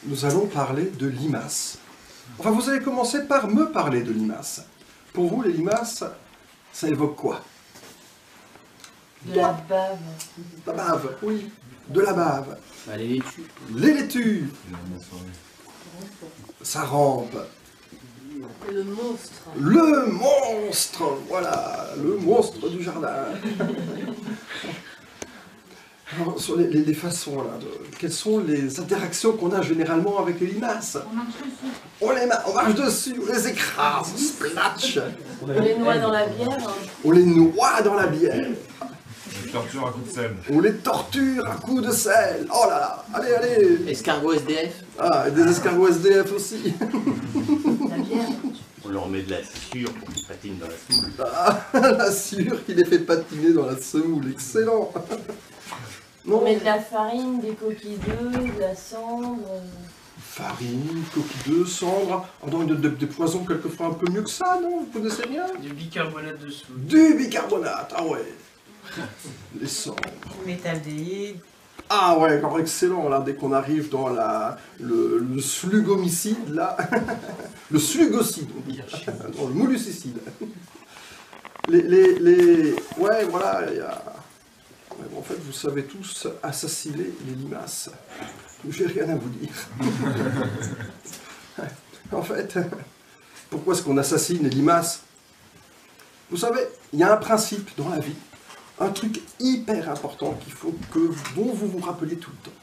Nous allons parler de limaces. Enfin, vous allez commencer par me parler de limaces. Pour vous, les limaces, ça évoque quoi? De la bave. La bave, oui. De la bave. Bah, les laitues. Les laitues. Ça rampe. Le monstre. Le monstre. Voilà, le monstre du jardin. Alors, sur les façons, là, quelles sont les interactions qu'on a généralement avec les limaces? On marche dessus, on les écrase, on splatch. On les noie dans la bière. On les noie dans la bière. On les torture à coups de sel. On les torture à coups de sel. Oh là là, allez, allez. Escargot SDF. Ah, et des escargots SDF aussi. La bière. On leur met de la sciure pour qu'ils patinent dans la semoule. Ah, la sciure qui les fait patiner dans la semoule, excellent. On met de la farine, des coquilles d'œufs, de la cendre. Farine, coquilles d'œufs, cendre, des poisons quelquefois un peu mieux que ça, non? Vous connaissez rien? Du bicarbonate de soude. Du bicarbonate, ah ouais. Les cendres. Métaldéhyde. Ah ouais, alors excellent, là, dès qu'on arrive dans le slugomicide, là, le slugocide, on dit, dans le moulucicide. Ouais, voilà, il y a... Ouais, bon, en fait, vous savez tous assassiner les limaces. J'ai rien à vous dire. En fait, pourquoi est-ce qu'on assassine les limaces? Vous savez, il y a un principe dans la vie, un truc hyper important qu'il faut dont vous vous rappeliez tout le temps.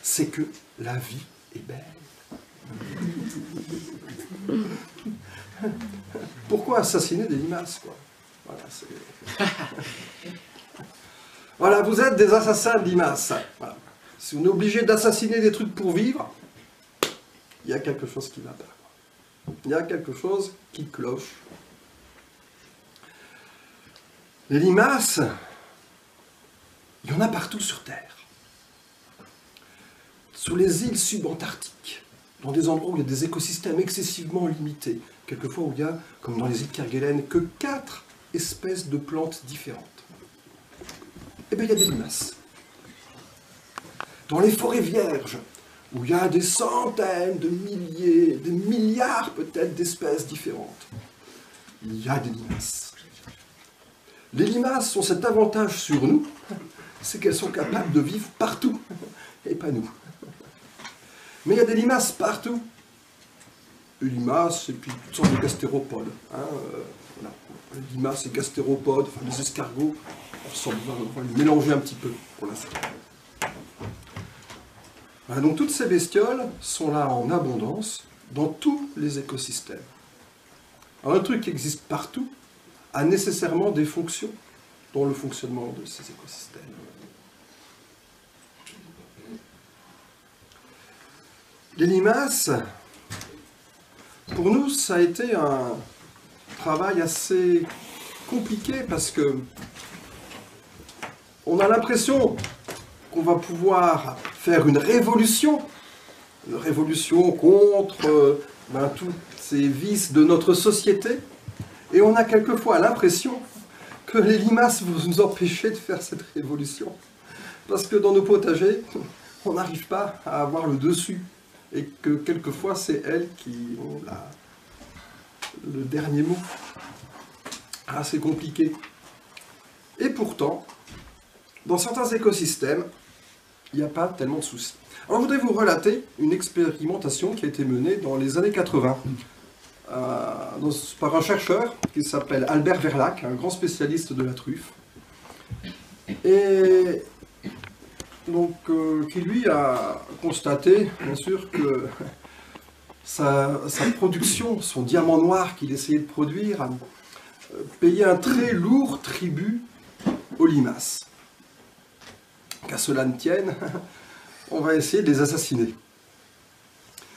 C'est que la vie est belle. Pourquoi assassiner des limaces, quoi? Voilà, c'est... Voilà, vous êtes des assassins de limaces. Voilà. Si on est obligé d'assassiner des trucs pour vivre, il y a quelque chose qui va pas. Il y a quelque chose qui cloche. Les limaces, il y en a partout sur Terre. Sur les îles subantarctiques, dans des endroits où il y a des écosystèmes excessivement limités, quelquefois où il y a, comme dans les îles Kerguelen, que 4 espèces de plantes différentes. Eh bien, il y a des limaces. Dans les forêts vierges, où il y a des centaines de milliers, des milliards peut-être d'espèces différentes, il y a des limaces. Les limaces ont cet avantage sur nous, c'est qu'elles sont capables de vivre partout, et pas nous. Mais il y a des limaces partout. Des limaces et puis toutes sortes de gastéropodes. Voilà. Les limaces et gastéropodes, enfin les escargots, on va les mélanger un petit peu pour l'instant. Voilà, donc toutes ces bestioles sont là en abondance dans tous les écosystèmes. Alors un truc qui existe partout a nécessairement des fonctions dans le fonctionnement de ces écosystèmes. Les limaces, pour nous, ça a été un travail assez compliqué parce que on a l'impression qu'on va pouvoir faire une révolution contre tous ces vices de notre société, et on a quelquefois l'impression que les limaces vont nous empêcher de faire cette révolution, parce que dans nos potagers, on n'arrive pas à avoir le dessus, et que quelquefois c'est elles qui ont le dernier mot. Ah, c'est compliqué. Et pourtant, dans certains écosystèmes, il n'y a pas tellement de soucis. Alors, je voudrais vous relater une expérimentation qui a été menée dans les années 80 par un chercheur qui s'appelle Albert Verlaque, un grand spécialiste de la truffe, et donc qui lui a constaté, bien sûr, que sa production, son diamant noir qu'il essayait de produire, payait un très lourd tribut aux limaces. Qu'à cela ne tienne, on va essayer de les assassiner.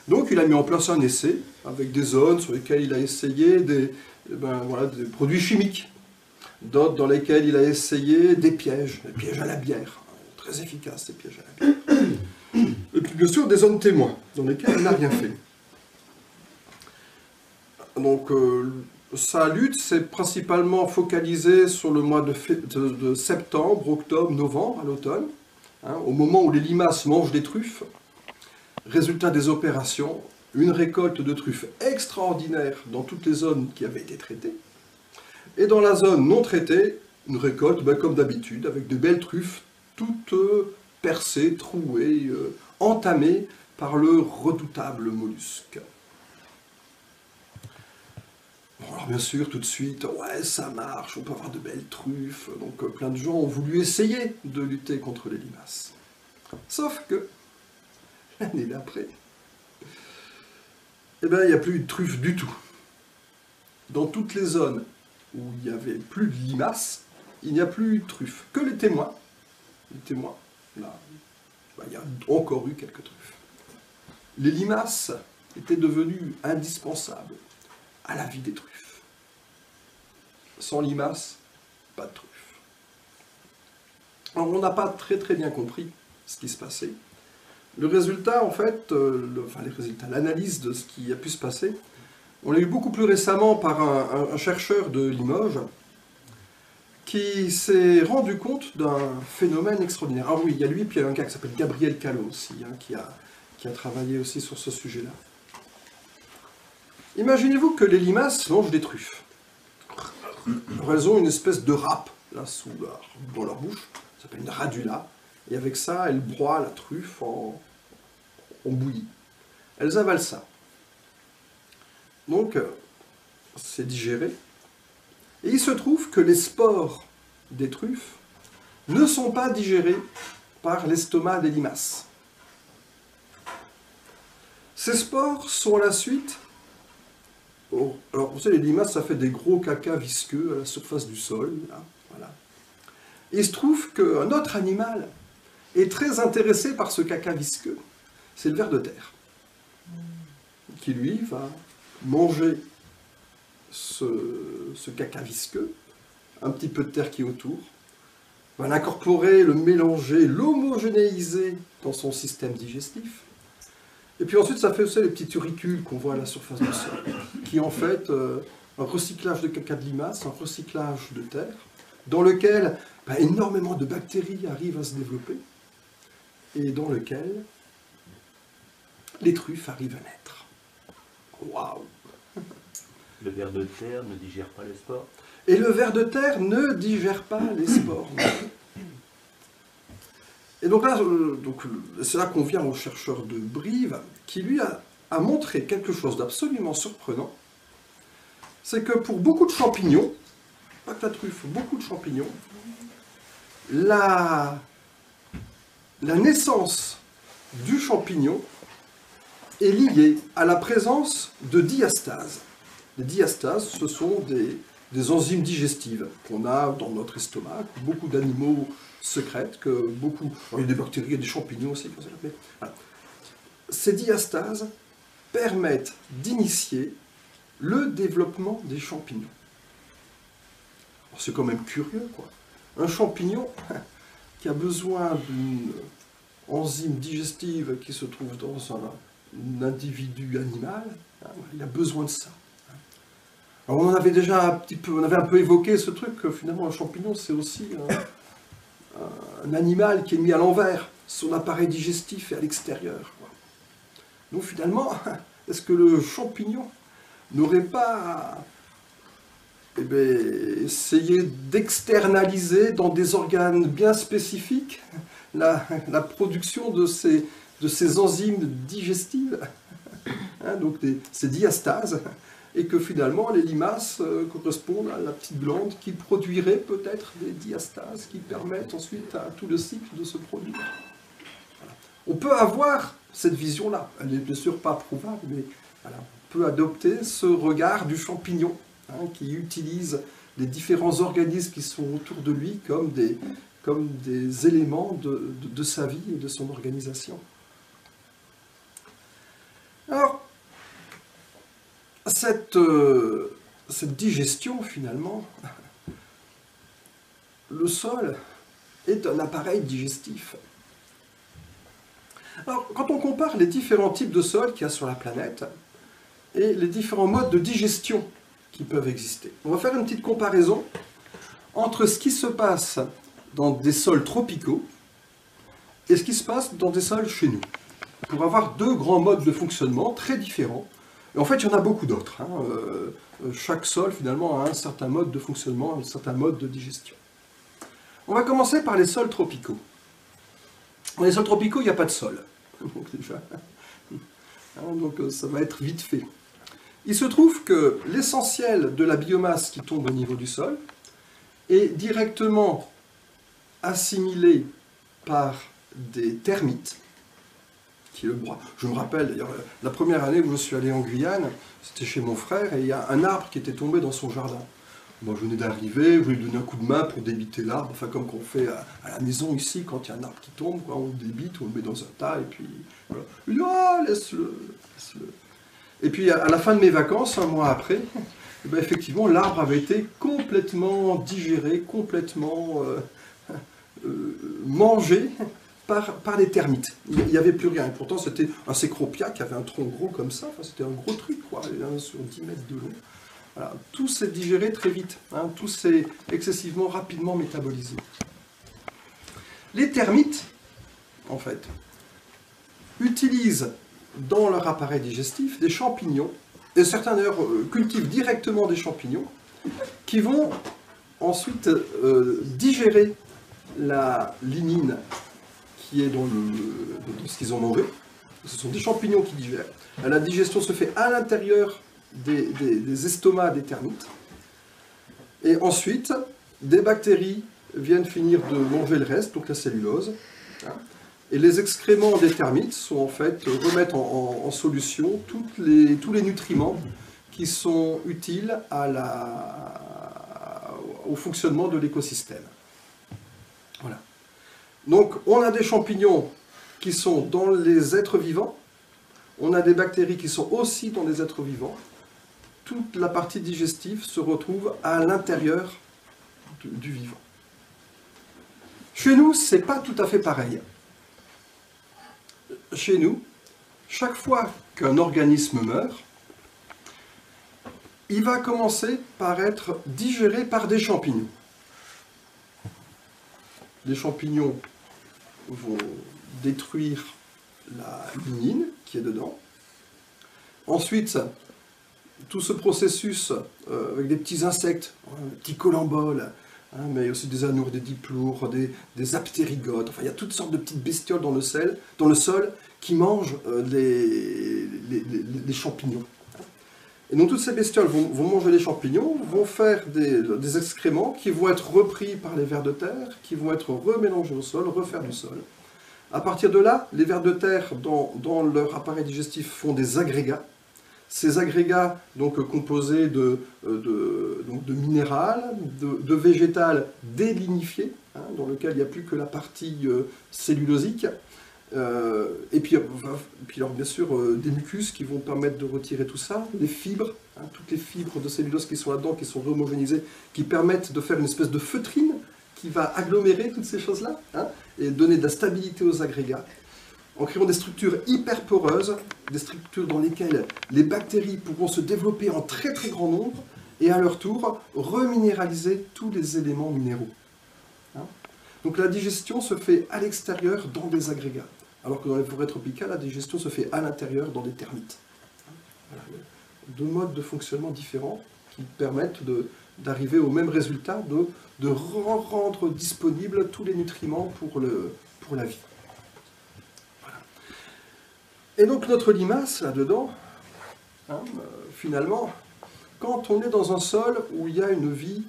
Donc il a mis en place un essai avec des zones sur lesquelles il a essayé des produits chimiques, d'autres dans lesquelles il a essayé des pièges à la bière, très efficaces ces pièges à la bière. Et puis bien sûr des zones témoins dans lesquelles il n'a rien fait. Donc sa lutte s'est principalement focalisée sur le mois de septembre, octobre, novembre, à l'automne, au moment où les limaces mangent des truffes. Résultat des opérations, une récolte de truffes extraordinaire dans toutes les zones qui avaient été traitées. Et dans la zone non traitée, une récolte comme d'habitude, avec de belles truffes, toutes percées, trouées, entamées par le redoutable mollusque. Bon, alors bien sûr, tout de suite, ouais, ça marche, on peut avoir de belles truffes. Donc plein de gens ont voulu essayer de lutter contre les limaces. Sauf que, l'année d'après, eh bien, il n'y a plus eu de truffes du tout. Dans toutes les zones où il n'y avait plus de limaces, il n'y a plus eu de truffes. Que les témoins, là, il y a encore eu quelques truffes. Les limaces étaient devenues indispensables à la vie des truffes. Sans limaces, pas de truffes. Alors on n'a pas très bien compris ce qui se passait. Le résultat, en fait, l'analyse de ce qui a pu se passer, on l'a eu beaucoup plus récemment par un chercheur de Limoges qui s'est rendu compte d'un phénomène extraordinaire. Ah oui, il y a lui, puis il y a un gars qui s'appelle Gabriel Callot aussi, qui a travaillé aussi sur ce sujet-là. Imaginez-vous que les limaces mangent des truffes. Alors, elles ont une espèce de râpe là, dans leur bouche, ça s'appelle une radula, et avec ça, elles broient la truffe en bouillie. Elles avalent ça. Donc, c'est digéré. Et il se trouve que les spores des truffes ne sont pas digérés par l'estomac des limaces. Ces spores sont à la suite... Alors, vous savez, les limaces, ça fait des gros caca visqueux à la surface du sol. Là, voilà. Et il se trouve qu'un autre animal est très intéressé par ce caca visqueux. C'est le ver de terre, qui lui va manger ce caca visqueux, un petit peu de terre qui est autour, va l'incorporer, le mélanger, l'homogénéiser dans son système digestif. Et puis ensuite, ça fait aussi les petits turicules qu'on voit à la surface du sol, qui est en fait un recyclage de caca de limace, un recyclage de terre, dans lequel énormément de bactéries arrivent à se développer, et dans lequel les truffes arrivent à naître. Waouh! Le ver de terre ne digère pas les spores. Et le ver de terre ne digère pas les spores. Et donc là, c'est là qu'on vient au chercheur de Brive, qui lui a montré quelque chose d'absolument surprenant. C'est que pour beaucoup de champignons, pas que la truffe, beaucoup de champignons, la naissance du champignon est liée à la présence de diastases. Les diastases, ce sont des enzymes digestives qu'on a dans notre estomac, que beaucoup d'animaux sécrètent, que beaucoup... Alors, il y a des bactéries, il y a des champignons aussi, mais voilà. Ces diastases permettent d'initier le développement des champignons. C'est quand même curieux, quoi. Un champignon qui a besoin d'une enzyme digestive qui se trouve dans un individu animal, il a besoin de ça. Alors on avait déjà un peu évoqué ce truc que finalement un champignon c'est aussi un animal qui est mis à l'envers, son appareil digestif est à l'extérieur. Donc finalement, est-ce que le champignon n'aurait pas essayé d'externaliser dans des organes bien spécifiques la production de ces enzymes digestives, donc ces diastases, et que finalement les limaces correspondent à la petite glande qui produirait peut-être des diastases qui permettent ensuite à tout le cycle de se produire. Voilà. On peut avoir cette vision-là, elle n'est bien sûr pas prouvable, mais voilà, on peut adopter ce regard du champignon qui utilise les différents organismes qui sont autour de lui comme des éléments de sa vie et de son organisation. Alors, cette digestion, finalement, le sol est un appareil digestif. Alors, quand on compare les différents types de sols qu'il y a sur la planète et les différents modes de digestion qui peuvent exister, on va faire une petite comparaison entre ce qui se passe dans des sols tropicaux et ce qui se passe dans des sols chez nous. pour avoir deux grands modes de fonctionnement très différents. Et en fait, il y en a beaucoup d'autres. Hein. Chaque sol, finalement, a un certain mode de fonctionnement, un certain mode de digestion. On va commencer par les sols tropicaux. Dans les sols tropicaux, il n'y a pas de sol. Donc, déjà, donc ça va être vite fait. Il se trouve que l'essentiel de la biomasse qui tombe au niveau du sol est directement assimilé par des termites, qui est le bois. Je me rappelle d'ailleurs, la première année où je suis allé en Guyane, c'était chez mon frère, et il y a un arbre qui était tombé dans son jardin. Moi, je venais d'arriver, je lui ai donné un coup de main pour débiter l'arbre, enfin comme qu'on fait à la maison ici, quand il y a un arbre qui tombe, quoi, on le débite, on le met dans un tas, et puis voilà. Il dit, oh, laisse-le, laisse-le. Et puis à la fin de mes vacances, un mois après, eh ben, effectivement, l'arbre avait été complètement digéré, complètement mangé par les termites. Il n'y avait plus rien. Et pourtant, c'était un cécropia qui avait un tronc gros comme ça, enfin, c'était un gros truc, quoi, sur 10 mètres de long. Voilà. Tout s'est digéré très vite, hein, tout s'est excessivement rapidement métabolisé. Les termites, en fait, utilisent dans leur appareil digestif des champignons, et certains d'ailleurs cultivent directement des champignons, qui vont ensuite digérer la lignine qui est dans ce qu'ils ont mangé. Ce sont des champignons qui digèrent. La digestion se fait à l'intérieur des estomacs des termites. Et ensuite, des bactéries viennent finir de manger le reste, donc la cellulose. Et les excréments des termites sont en fait, remettent en solution tous les nutriments qui sont utiles au fonctionnement de l'écosystème. Voilà. Donc on a des champignons qui sont dans les êtres vivants, on a des bactéries qui sont aussi dans les êtres vivants. Toute la partie digestive se retrouve à l'intérieur du vivant. Chez nous, c'est pas tout à fait pareil. Chez nous, chaque fois qu'un organisme meurt, il va commencer par être digéré par des champignons. Les champignons vont détruire la lignine qui est dedans. Ensuite, tout ce processus avec des petits insectes, des petits colamboles, mais aussi des anoures, des diploures, des aptérygotes, enfin il y a toutes sortes de petites bestioles dans le sol qui mangent les champignons. Et donc toutes ces bestioles vont manger les champignons, vont faire des excréments qui vont être repris par les vers de terre, qui vont être remélangés au sol, refaire du sol. À partir de là, les vers de terre, dans leur appareil digestif, font des agrégats. Ces agrégats, donc composés de minéral, de végétal délignifié, dans lequel il n'y a plus que la partie cellulosique, et puis alors, bien sûr des mucus qui vont permettre de retirer tout ça, les fibres, toutes les fibres de cellulose qui sont là-dedans, qui sont homogénéisées, qui permettent de faire une espèce de feutrine qui va agglomérer toutes ces choses-là, et donner de la stabilité aux agrégats, en créant des structures hyper poreuses, des structures dans lesquelles les bactéries pourront se développer en très très grand nombre, et à leur tour reminéraliser tous les éléments minéraux. Donc la digestion se fait à l'extérieur dans des agrégats, alors que dans les forêts tropicales, la digestion se fait à l'intérieur dans des termites. Voilà. Deux modes de fonctionnement différents qui permettent d'arriver au même résultat, de rendre disponibles tous les nutriments pour la vie. Voilà. Et donc notre limace, là-dedans, finalement, quand on est dans un sol où il y a une vie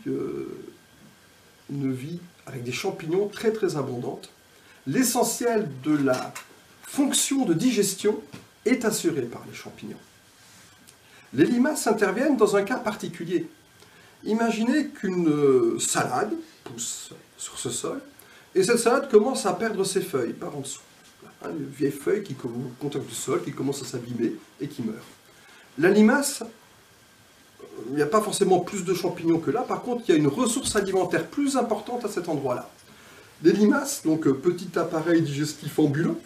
avec des champignons très très abondantes, l'essentiel de la fonction de digestion est assuré par les champignons. Les limaces interviennent dans un cas particulier. Imaginez qu'une salade pousse sur ce sol, et cette salade commence à perdre ses feuilles par en dessous. Une vieille feuille qui est au contact du sol, qui commence à s'abîmer et qui meurt. La limace, il n'y a pas forcément plus de champignons que là, par contre il y a une ressource alimentaire plus importante à cet endroit-là. Les limaces, donc petit appareil digestif ambulant,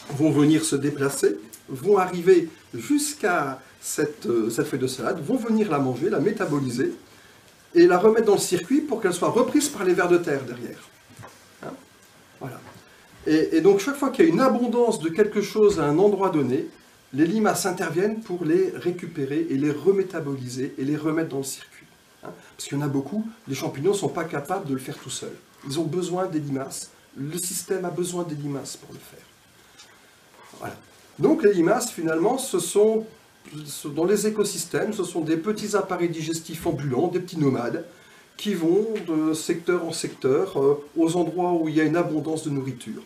vont venir se déplacer, vont arriver jusqu'à cette feuille de salade, vont venir la manger, la métaboliser, et la remettre dans le circuit pour qu'elle soit reprise par les vers de terre derrière. Voilà. Et donc chaque fois qu'il y a une abondance de quelque chose à un endroit donné, les limaces interviennent pour les récupérer et les remétaboliser et les remettre dans le circuit. Hein. Parce qu'il y en a beaucoup, les champignons ne sont pas capables de le faire tout seuls. Ils ont besoin des limaces. Le système a besoin des limaces pour le faire. Voilà. Donc les limaces, finalement, dans les écosystèmes, ce sont des petits appareils digestifs ambulants, des petits nomades, qui vont de secteur en secteur aux endroits où il y a une abondance de nourriture.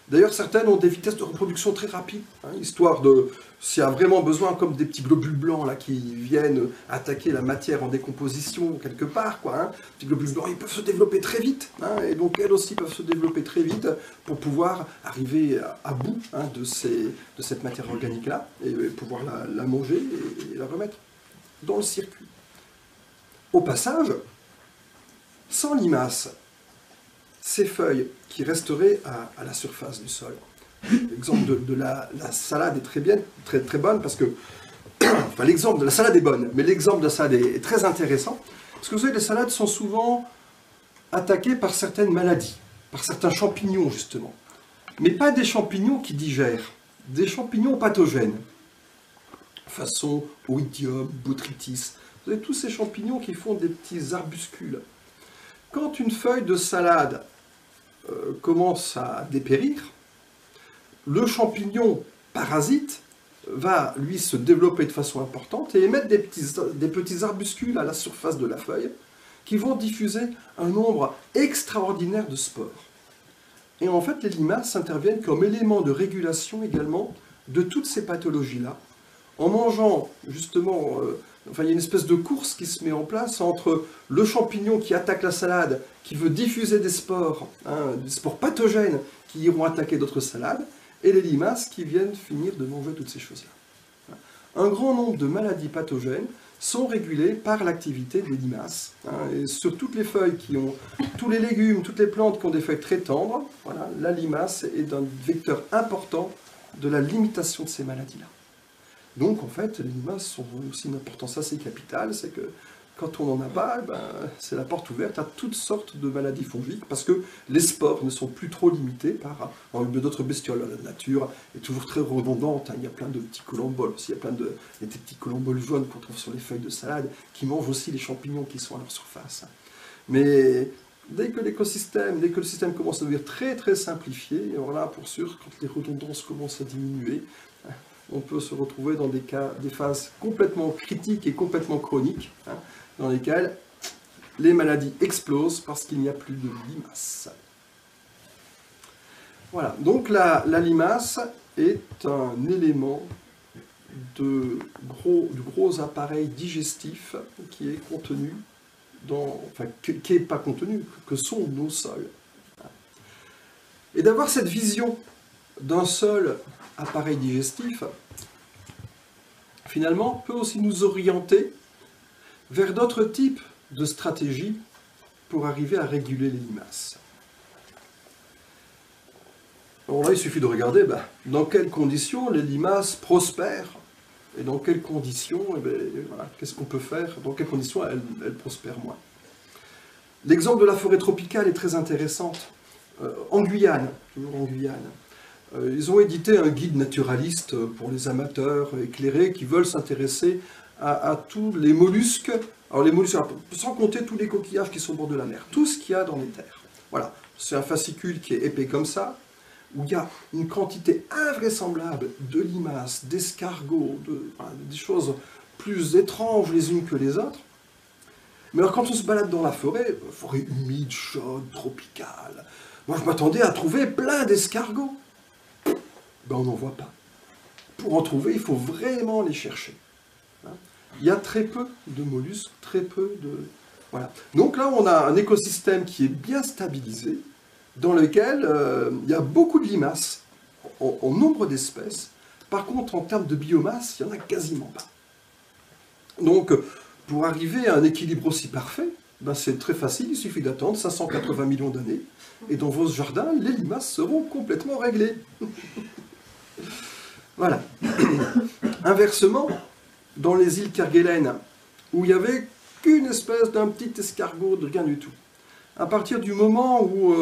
D'ailleurs, certaines ont des vitesses de reproduction très rapides, hein, histoire de, s'il y a vraiment besoin, comme des petits globules blancs là, qui viennent attaquer la matière en décomposition quelque part, quoi, hein. Les petits globules blancs, ils peuvent se développer très vite, hein, et donc elles aussi peuvent se développer très vite pour pouvoir arriver à bout hein, de cette matière organique-là, et pouvoir la manger et la remettre dans le circuit. Au passage, sans limaces, ces feuilles qui resteraient à la surface du sol. L'exemple de la salade est très bonne parce que... Enfin, l'exemple de la salade est bonne, mais l'exemple de la salade est très intéressant. Parce que vous savez, les salades sont souvent attaquées par certaines maladies, par certains champignons justement. Mais pas des champignons qui digèrent, des champignons pathogènes. Façon oïdium, botrytis. Vous avez tous ces champignons qui font des petits arbuscules. Quand une feuille de salade commence à dépérir, le champignon parasite va, lui, se développer de façon importante et émettre des petits arbuscules à la surface de la feuille qui vont diffuser un nombre extraordinaire de spores. Et en fait, les limaces interviennent comme élément de régulation également de toutes ces pathologies-là, en mangeant justement... Enfin, il y a une espèce de course qui se met en place entre le champignon qui attaque la salade, qui veut diffuser des spores pathogènes qui iront attaquer d'autres salades, et les limaces qui viennent finir de manger toutes ces choses-là. Un grand nombre de maladies pathogènes sont régulées par l'activité des limaces. Et sur toutes les feuilles tous les légumes, toutes les plantes qui ont des feuilles très tendres, voilà, la limace est un vecteur important de la limitation de ces maladies-là. Donc, en fait, les limaces ont aussi une importance assez capitale, c'est que quand on n'en a pas, c'est la porte ouverte à toutes sortes de maladies fongiques, parce que les spores ne sont plus trop limités par d'autres bestioles. La nature est toujours très redondante, hein. Il y a plein de petits colomboles aussi, il y a des petits colomboles jaunes qu'on trouve sur les feuilles de salade, qui mangent aussi les champignons qui sont à leur surface. Mais dès que le système commence à devenir très très simplifié, et voilà, pour sûr, quand les redondances commencent à diminuer, on peut se retrouver dans des phases complètement critiques et complètement chroniques, hein, dans lesquelles les maladies explosent parce qu'il n'y a plus de limaces. Voilà, donc la limace est un élément de gros appareil digestif qui est contenu qui n'est pas contenu, que sont nos sols. Et d'avoir cette vision d'un seul appareil digestif, finalement, peut aussi nous orienter vers d'autres types de stratégies pour arriver à réguler les limaces. Alors là, il suffit de regarder dans quelles conditions les limaces prospèrent et dans quelles conditions, voilà, qu'est-ce qu'on peut faire, dans quelles conditions elles prospèrent moins. L'exemple de la forêt tropicale est très intéressant. En Guyane, toujours en Guyane, ils ont édité un guide naturaliste pour les amateurs éclairés qui veulent s'intéresser à tous les mollusques, alors les mollusques, sans compter tous les coquillages qui sont au bord de la mer, tout ce qu'il y a dans les terres. Voilà, c'est un fascicule qui est épais comme ça, où il y a une quantité invraisemblable de limaces, d'escargots, des choses plus étranges les unes que les autres. Mais alors quand on se balade dans la forêt humide, chaude, tropicale, moi je m'attendais à trouver plein d'escargots. On n'en voit pas. Pour en trouver, il faut vraiment les chercher. Il y a très peu de mollusques, très peu de... Voilà. Donc là, on a un écosystème qui est bien stabilisé, dans lequel il y a beaucoup de limaces, en nombre d'espèces. Par contre, en termes de biomasse, il n'y en a quasiment pas. Donc, pour arriver à un équilibre aussi parfait, c'est très facile, il suffit d'attendre 580 millions d'années, et dans vos jardins, les limaces seront complètement réglées. Voilà. Inversement, dans les îles Kerguelen, où il n'y avait qu'une espèce d'un petit escargot, de rien du tout, À partir du moment où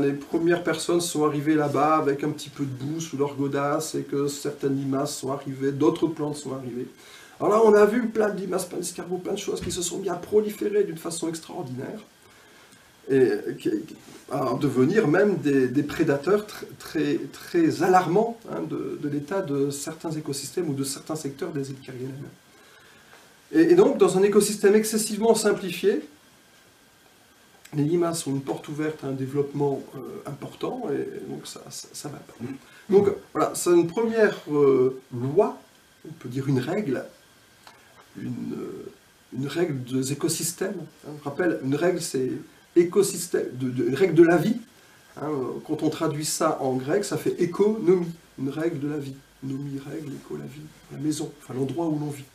les premières personnes sont arrivées là-bas avec un petit peu de boue sous leur godasse et que certaines limaces sont arrivées, d'autres plantes sont arrivées. Alors là, on a vu plein de limaces, plein d'escargots, plein de choses qui se sont bien proliférées d'une façon extraordinaire et à devenir même des prédateurs très, très alarmants de l'état de certains écosystèmes ou de certains secteurs des îles Kerguelen. Et donc, dans un écosystème excessivement simplifié, les limaces ont une porte ouverte à un développement important, et donc ça va pas. Donc voilà, c'est une première loi, on peut dire une règle, une règle des écosystèmes. Je rappelle, une règle, c'est écosystème, une règle de la vie. Quand on traduit ça en grec, ça fait économie, une règle de la vie. Nomie, règle, éco, la vie, la maison, enfin l'endroit où l'on vit.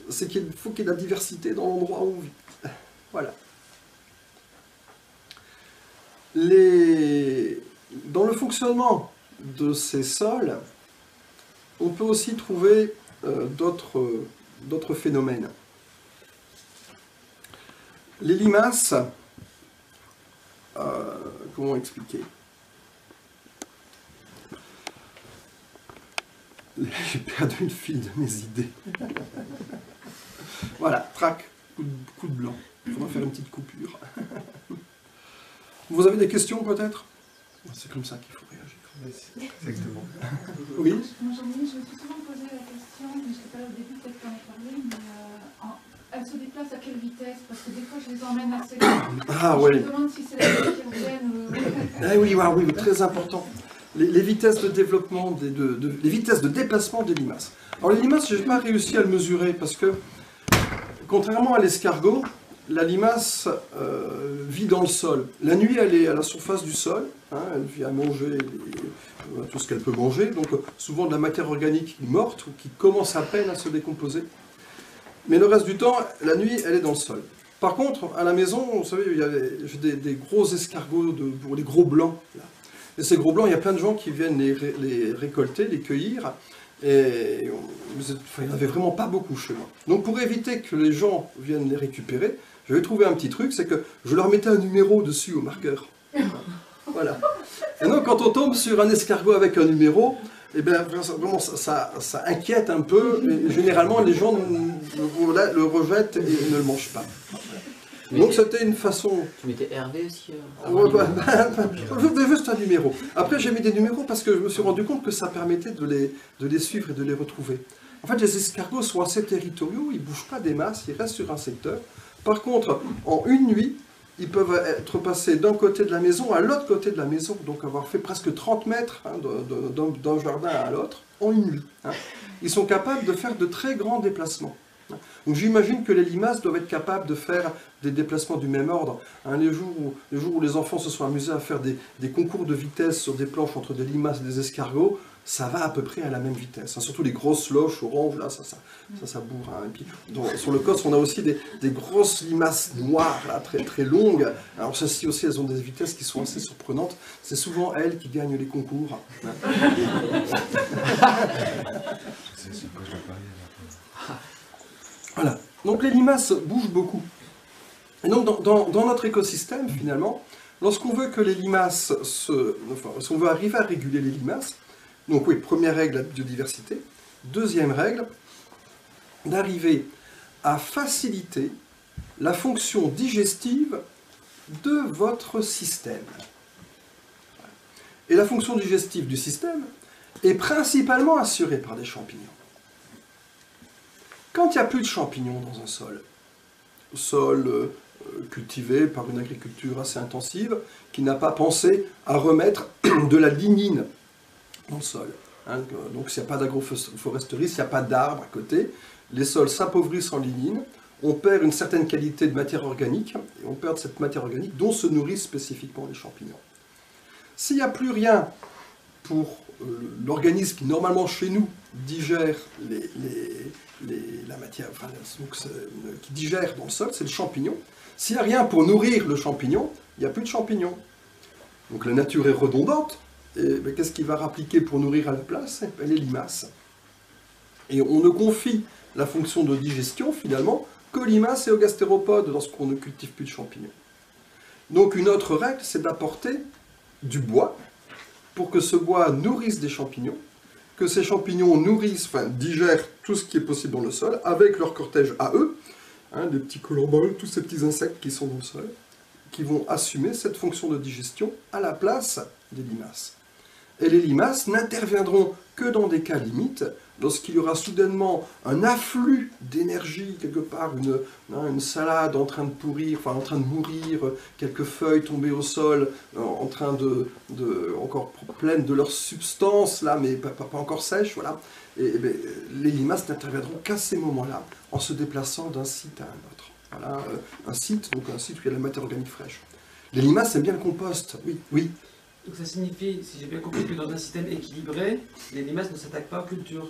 C'est qu'il faut qu'il y ait de la diversité dans l'endroit où on vit. Voilà. Dans le fonctionnement de ces sols, on peut aussi trouver d'autres phénomènes. Les limaces, comment expliquer? J'ai perdu le fil de mes idées. Voilà, trac, coup de blanc. Il faudra faire une petite coupure. Vous avez des questions peut-être? C'est comme ça qu'il faut réagir. Exactement. Oui. Moi je me suis souvent posé la question, mais je ne sais pas au début, peut-être qu'on en a parlé, mais elles se déplacent à quelle vitesse? Parce que des fois je les emmène assez loin. Ah Je oui. me demande si c'est la vie qui reviennent. Oui, très important. Les vitesses de développement, les vitesses de déplacement des limaces. Alors les limaces, je n'ai pas réussi à le mesurer parce que, contrairement à l'escargot, la limace vit dans le sol. La nuit, elle est à la surface du sol. Elle vient manger tout ce qu'elle peut manger. Donc souvent de la matière organique morte ou qui commence à peine à se décomposer. Mais le reste du temps, la nuit, elle est dans le sol. Par contre, à la maison, vous savez, j'ai des gros escargots pour les gros blancs. Là. Et ces gros blancs, il y a plein de gens qui viennent les récolter, les cueillir. Et il n'y en avait vraiment pas beaucoup chez moi. Donc pour éviter que les gens viennent les récupérer, j'avais trouvé un petit truc, c'est que je leur mettais un numéro dessus au marqueur. Voilà. Et donc quand on tombe sur un escargot avec un numéro, eh bien, vraiment, ça inquiète un peu. Et généralement, les gens le rejettent et ne le mangent pas. Donc c'était une façon... Tu mettais Hervé aussi juste un numéro. Après j'ai mis des numéros parce que je me suis rendu compte que ça permettait de les suivre et de les retrouver. En fait les escargots sont assez territoriaux, ils ne bougent pas des masses, ils restent sur un secteur. Par contre, en une nuit, ils peuvent être passés d'un côté de la maison à l'autre côté de la maison, donc avoir fait presque 30 mètres d'un jardin à l'autre en une nuit. Ils sont capables de faire de très grands déplacements. Donc j'imagine que les limaces doivent être capables de faire des déplacements du même ordre. Les jours où les enfants se sont amusés à faire des concours de vitesse sur des planches entre des limaces et des escargots, ça va à peu près à la même vitesse. Surtout les grosses loches oranges, là, ça bourre. Et puis, sur le Corse, on a aussi des grosses limaces noires, là, très, très longues. Alors celles-ci aussi, elles ont des vitesses qui sont assez surprenantes. C'est souvent elles qui gagnent les concours. Voilà. Donc les limaces bougent beaucoup. Et donc dans notre écosystème, finalement, lorsqu'on veut que les limaces si on veut arriver à réguler les limaces, donc oui, première règle, la biodiversité. Deuxième règle, d'arriver à faciliter la fonction digestive de votre système. Et la fonction digestive du système est principalement assurée par des champignons. Quand il n'y a plus de champignons dans un sol cultivé par une agriculture assez intensive, qui n'a pas pensé à remettre de la lignine dans le sol. Donc s'il n'y a pas d'agroforesterie, s'il n'y a pas d'arbres à côté, les sols s'appauvrissent en lignine, on perd une certaine qualité de matière organique, et on perd cette matière organique dont se nourrissent spécifiquement les champignons. S'il n'y a plus rien pour l'organisme qui, normalement, chez nous, digère la matière, qui digère dans le sol, c'est le champignon. S'il n'y a rien pour nourrir le champignon, il n'y a plus de champignons. Donc la nature est redondante, et qu'est-ce qui va rappliquer pour nourrir à la place? Les limaces. Et on ne confie la fonction de digestion, finalement, qu'aux limaces et aux gastéropodes lorsqu'on ne cultive plus de champignons. Donc une autre règle, c'est d'apporter du bois pour que ce bois nourrisse des champignons, que ces champignons nourrissent, enfin digèrent tout ce qui est possible dans le sol, avec leur cortège à eux, hein, les petits colomboles, tous ces petits insectes qui sont dans le sol, qui vont assumer cette fonction de digestion à la place des limaces. Et les limaces n'interviendront que dans des cas limites, lorsqu'il y aura soudainement un afflux d'énergie, quelque part, une salade en train de pourrir, enfin en train de mourir, quelques feuilles tombées au sol, en train encore pleines de leur substance, là, mais pas encore sèches, voilà. Et bien, les limaces n'interviendront qu'à ces moments-là, en se déplaçant d'un site à un autre. Voilà, un site où il y a de la matière organique fraîche. Les limaces aiment bien le compost, oui, oui. Donc ça signifie, si j'ai bien compris, que dans un système équilibré, les limaces ne s'attaquent pas aux cultures.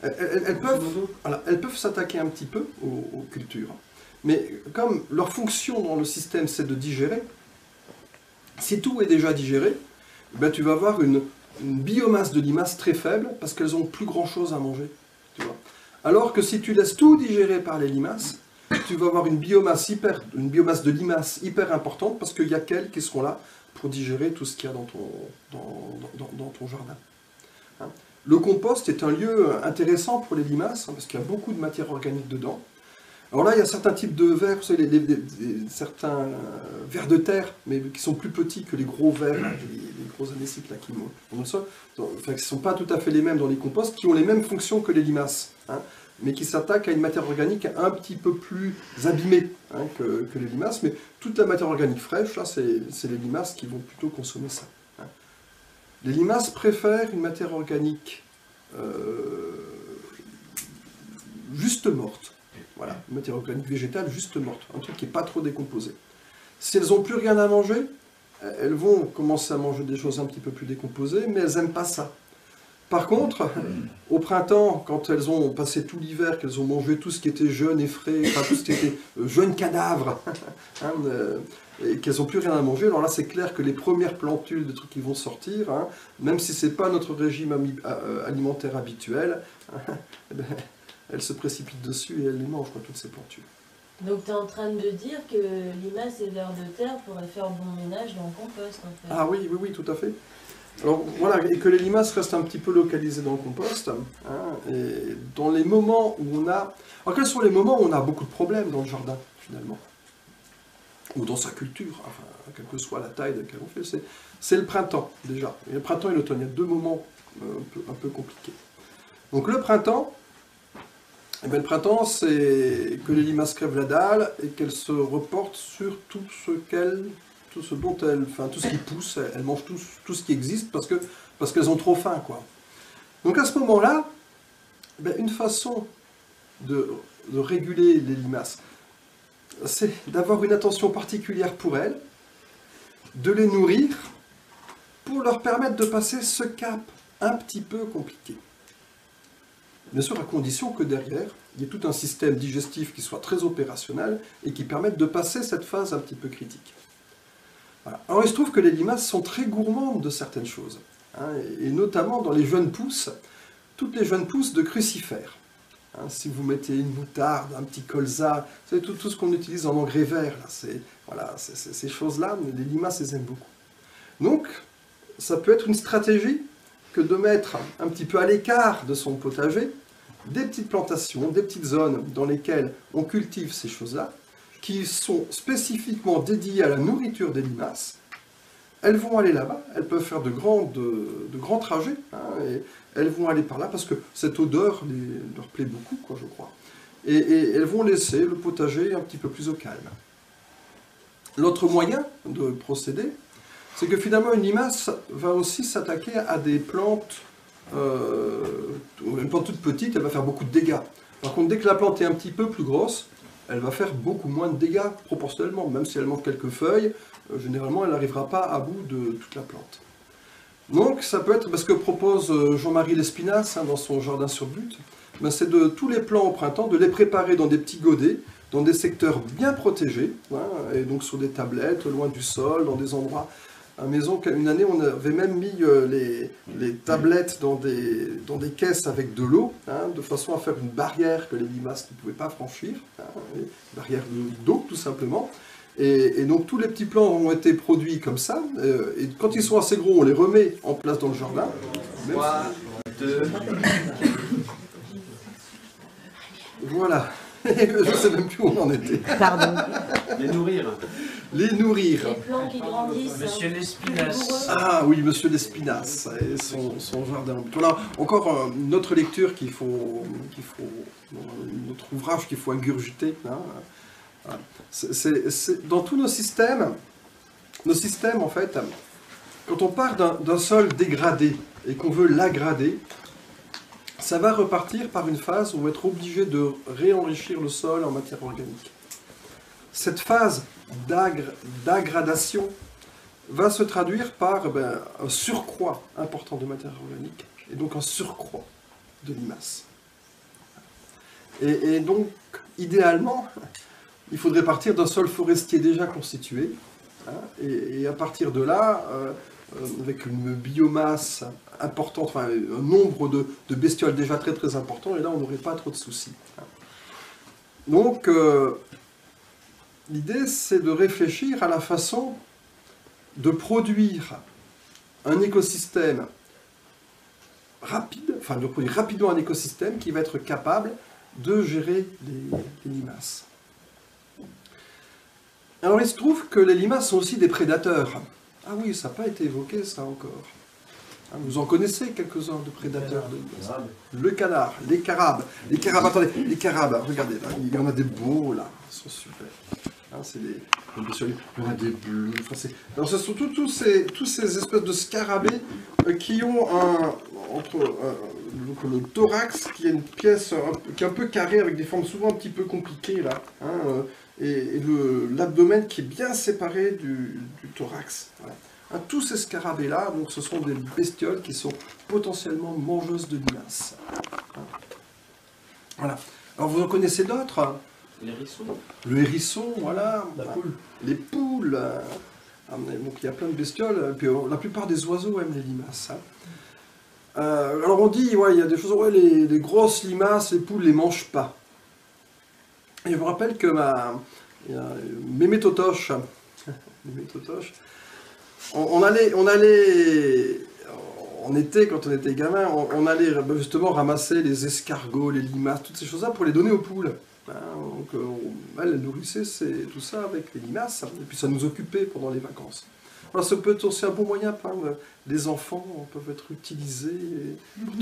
Elles peuvent s'attaquer un petit peu aux cultures, mais comme leur fonction dans le système c'est de digérer, si tout est déjà digéré, ben tu vas avoir une biomasse de limaces très faible parce qu'elles n'ont plus grand chose à manger. Tu vois. Alors que si tu laisses tout digérer par les limaces, tu vas avoir une biomasse de limaces hyper importante parce qu'il y a qu'elles qui seront là pour digérer tout ce qu'il y a dans ton jardin. Hein. Le compost est un lieu intéressant pour les limaces, hein, parce qu'il y a beaucoup de matière organique dedans. Alors là, il y a certains types de vers, vous savez, certains vers de terre, mais qui sont plus petits que les gros vers, les gros anécites là, qui montent dans le sol, enfin, qui ne sont pas tout à fait les mêmes dans les composts, qui ont les mêmes fonctions que les limaces, hein, mais qui s'attaquent à une matière organique un petit peu plus abîmée, hein, que les limaces. Mais toute la matière organique fraîche, là, c'est les limaces qui vont plutôt consommer ça. Hein. Les limaces préfèrent une matière organique juste morte. Voilà, une matière organique végétale juste morte, un truc qui n'est pas trop décomposé. Si elles n'ont plus rien à manger, elles vont commencer à manger des choses un petit peu plus décomposées, mais elles n'aiment pas ça. Par contre, au printemps, quand elles ont passé tout l'hiver, qu'elles ont mangé tout ce qui était jeune et frais, enfin tout ce qui était jeune cadavre, hein, et qu'elles n'ont plus rien à manger, alors là c'est clair que les premières plantules de trucs qui vont sortir, hein, même si ce n'est pas notre régime alimentaire habituel, hein, elles se précipitent dessus et elles les mangent, quoi, toutes ces plantules. Donc tu es en train de dire que limaces et vers de terre pourraient faire bon ménage dans le compost en fait. Ah oui, oui, oui, tout à fait. Alors voilà, et que les limaces restent un petit peu localisées dans le compost, hein, et dans les moments où on a... Alors quels sont les moments où on a beaucoup de problèmes dans le jardin, finalement? Ou dans sa culture, enfin, quelle que soit la taille de laquelle on fait, c'est le printemps, déjà. Et le printemps et l'automne, il y a deux moments un peu compliqués. Donc le printemps, eh bien, le printemps, c'est que les limaces crèvent la dalle et qu'elles se reportent sur tout ce qui pousse, elles mangent tout ce qui existe parce qu'elles ont trop faim, quoi. Donc à ce moment-là, eh bien, une façon de réguler les limaces, c'est d'avoir une attention particulière pour elles, de les nourrir, pour leur permettre de passer ce cap un petit peu compliqué. Bien sûr, à condition que derrière, il y ait tout un système digestif qui soit très opérationnel et qui permette de passer cette phase un petit peu critique. Voilà. Alors il se trouve que les limaces sont très gourmandes de certaines choses, hein, et notamment dans les jeunes pousses, toutes les jeunes pousses de crucifères. Hein, si vous mettez une moutarde, un petit colza, c'est tout ce qu'on utilise en engrais vert, là, ces choses-là, les limaces les aiment beaucoup. Donc, ça peut être une stratégie que de mettre un petit peu à l'écart de son potager des petites plantations, des petites zones dans lesquelles on cultive ces choses-là, qui sont spécifiquement dédiées à la nourriture des limaces. Elles vont aller là-bas, elles peuvent faire de grands trajets, hein, et elles vont aller par là parce que cette odeur leur plaît beaucoup, quoi, je crois. Et elles vont laisser le potager un petit peu plus au calme. L'autre moyen de procéder, c'est que finalement une limace va aussi s'attaquer à des plantes, une plante toute petite, elle va faire beaucoup de dégâts. Par contre, dès que la plante est un petit peu plus grosse, elle va faire beaucoup moins de dégâts proportionnellement. Même si elle manque quelques feuilles, généralement elle n'arrivera pas à bout de toute la plante. Donc ça peut être, parce que propose Jean-Marie Lespinasse, hein, dans son jardin sur butte, ben, c'est de tous les plants au printemps, de les préparer dans des petits godets, dans des secteurs bien protégés, hein, et donc sur des tablettes, loin du sol, dans des endroits... À la maison, une année, on avait même mis les tablettes dans des caisses avec de l'eau, hein, de façon à faire une barrière que les limaces ne pouvaient pas franchir, hein, une barrière d'eau tout simplement. Et donc tous les petits plants ont été produits comme ça, et quand ils sont assez gros, on les remet en place dans le jardin. 3, 2, Voilà. Je ne sais même plus où on en était. Pardon. les nourrir. Les nourrir. Les plants qui grandissent. Monsieur Lespinasse. Vigoureux. Ah oui, Monsieur Lespinasse et son jardin. Voilà, encore une autre lecture notre ouvrage qu'il faut ingurgiter. Hein. Voilà. Dans tous nos systèmes en fait, quand on part d'un sol dégradé et qu'on veut l'aggrader, ça va repartir par une phase où on va être obligé de réenrichir le sol en matière organique. Cette phase d'aggradation va se traduire par un surcroît important de matière organique et donc un surcroît de limaces. Et donc, idéalement, il faudrait partir d'un sol forestier déjà constitué, hein, et à partir de là, avec une biomasse importante, enfin un nombre de bestioles déjà très très important, et là on n'aurait pas trop de soucis. Donc, l'idée c'est de réfléchir à la façon de produire un écosystème rapide, enfin de produire rapidement un écosystème qui va être capable de gérer les limaces. Alors il se trouve que les limaces sont aussi des prédateurs. Ah oui, ça n'a pas été évoqué ça encore. Vous en connaissez quelques-uns de prédateurs de limaces. Le canard, les carabes. Les carabes, attendez, les carabes, regardez, là, il y en a des beaux là, ils sont super. C'est des... Il y en a des bleus. Enfin, alors c'est surtout tous ces espèces de scarabées qui ont le thorax, qui est une pièce qui est un peu carrée avec des formes souvent un petit peu compliquées là, hein, et l'abdomen qui est bien séparé du thorax. Voilà. Hein, tous ces scarabées là, donc ce sont des bestioles qui sont potentiellement mangeuses de limaces. Hein. Voilà. Alors vous en connaissez d'autres? Les hérissons. Le hérisson, voilà. La poule. Les poules. Donc il y a plein de bestioles. Puis, la plupart des oiseaux aiment les limaces. Hein. Alors on dit, ouais, il y a des choses, ouais, les grosses limaces, les poules ne les mangent pas. Et je me rappelle que Mémé Totoche, on était, quand on était gamin, on allait justement ramasser les escargots, les limaces, toutes ces choses-là pour les donner aux poules. Donc, elle nourrissait tout ça avec les limaces, et puis ça nous occupait pendant les vacances. Alors, ça peut être aussi un bon moyen, les enfants peuvent être utilisés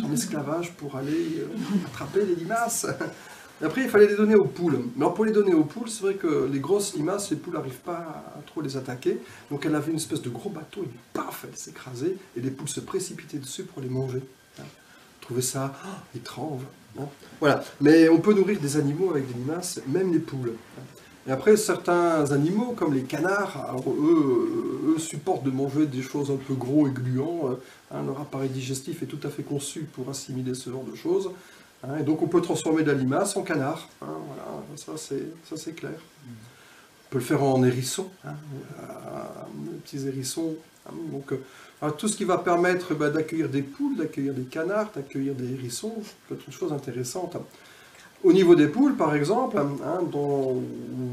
en esclavage pour aller attraper les limaces. Et après, il fallait les donner aux poules. Mais alors, pour les donner aux poules, c'est vrai que les grosses limaces, les poules n'arrivent pas à trop les attaquer. Donc, elle avait une espèce de gros bateau, et paf, elle s'écrasait, et les poules se précipitaient dessus pour les manger. Trouver ça étrange. Hein. Voilà. Mais on peut nourrir des animaux avec des limaces, même les poules. Et après, certains animaux, comme les canards, alors, eux supportent de manger des choses un peu gros et gluants. Leur appareil digestif est tout à fait conçu pour assimiler ce genre de choses. Et donc on peut transformer de la limace en canard. Voilà, ça c'est clair. On peut le faire en hérisson, des petits hérissons. Donc, tout ce qui va permettre d'accueillir des poules, d'accueillir des canards, d'accueillir des hérissons, peut être une chose intéressante. Au niveau des poules, par exemple,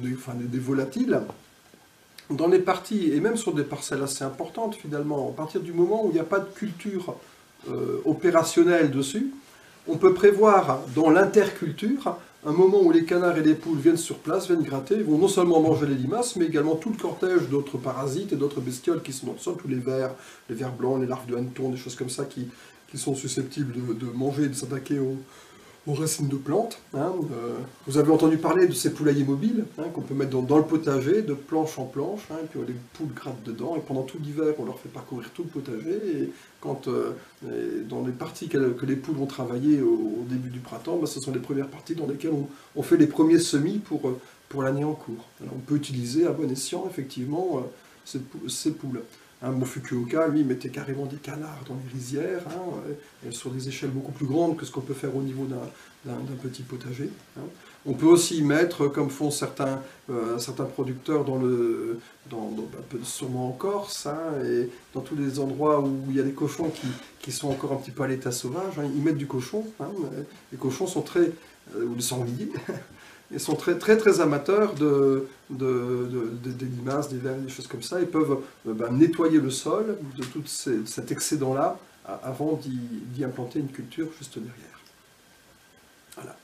des volatiles, dans les parties, et même sur des parcelles assez importantes finalement, à partir du moment où il n'y a pas de culture opérationnelle dessus, on peut prévoir dans l'interculture un moment où les canards et les poules viennent sur place, viennent gratter, ils vont non seulement manger les limaces, mais également tout le cortège d'autres parasites et d'autres bestioles qui sont dans le sol, tous les vers blancs, les larves de hanneton, des choses comme ça qui sont susceptibles de manger et de s'attaquer aux racines de plantes. Vous avez entendu parler de ces poulaillers mobiles qu'on peut mettre dans le potager, de planche en planche, et puis les poules grattent dedans, et pendant tout l'hiver, on leur fait parcourir tout le potager, et quand dans les parties que les poules vont travailler au début du printemps, ce sont les premières parties dans lesquelles on fait les premiers semis pour l'année en cours. Alors, on peut utiliser à bon escient, effectivement, ces poules. Fukuoka, lui, mettait carrément des canards dans les rizières, sur des échelles beaucoup plus grandes que ce qu'on peut faire au niveau d'un petit potager. On peut aussi mettre, comme font certains producteurs sûrement en Corse, et dans tous les endroits où il y a des cochons qui sont encore un petit peu à l'état sauvage, ils mettent du cochon. Les cochons sont ou des sangliers, et sont très, très, très amateurs des limaces, des vers, des choses comme ça. Ils peuvent nettoyer le sol de tout cet excédent-là avant d'y implanter une culture juste derrière. Voilà.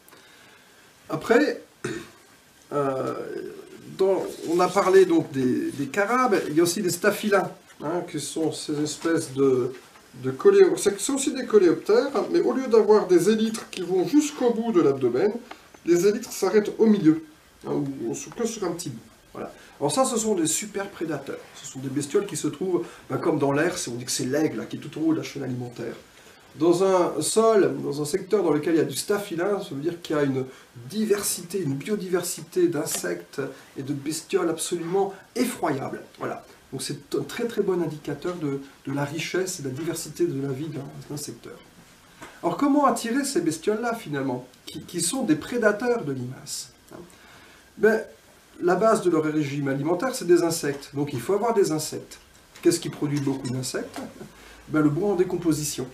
Après, on a parlé donc des carabes, il y a aussi des staphylins, hein, qui sont ces espèces de coléoptères. Ce sont aussi des coléoptères, mais au lieu d'avoir des élytres qui vont jusqu'au bout de l'abdomen, les élytres s'arrêtent au milieu, hein, ou que sur un petit bout. Voilà. Alors ça, ce sont des super prédateurs. Ce sont des bestioles qui se trouvent, comme dans l'air, on dit que c'est l'aigle qui est tout en haut de la chaîne alimentaire. Dans un sol, dans un secteur dans lequel il y a du staphylin, ça veut dire qu'il y a une diversité, une biodiversité d'insectes et de bestioles absolument effroyable. Voilà. Donc c'est un très très bon indicateur de la richesse et de la diversité de la vie d'un secteur. Alors comment attirer ces bestioles-là finalement, qui sont des prédateurs de limaces? La base de leur régime alimentaire, c'est des insectes. Donc il faut avoir des insectes. Qu'est-ce qui produit beaucoup d'insectes? Le bois en décomposition.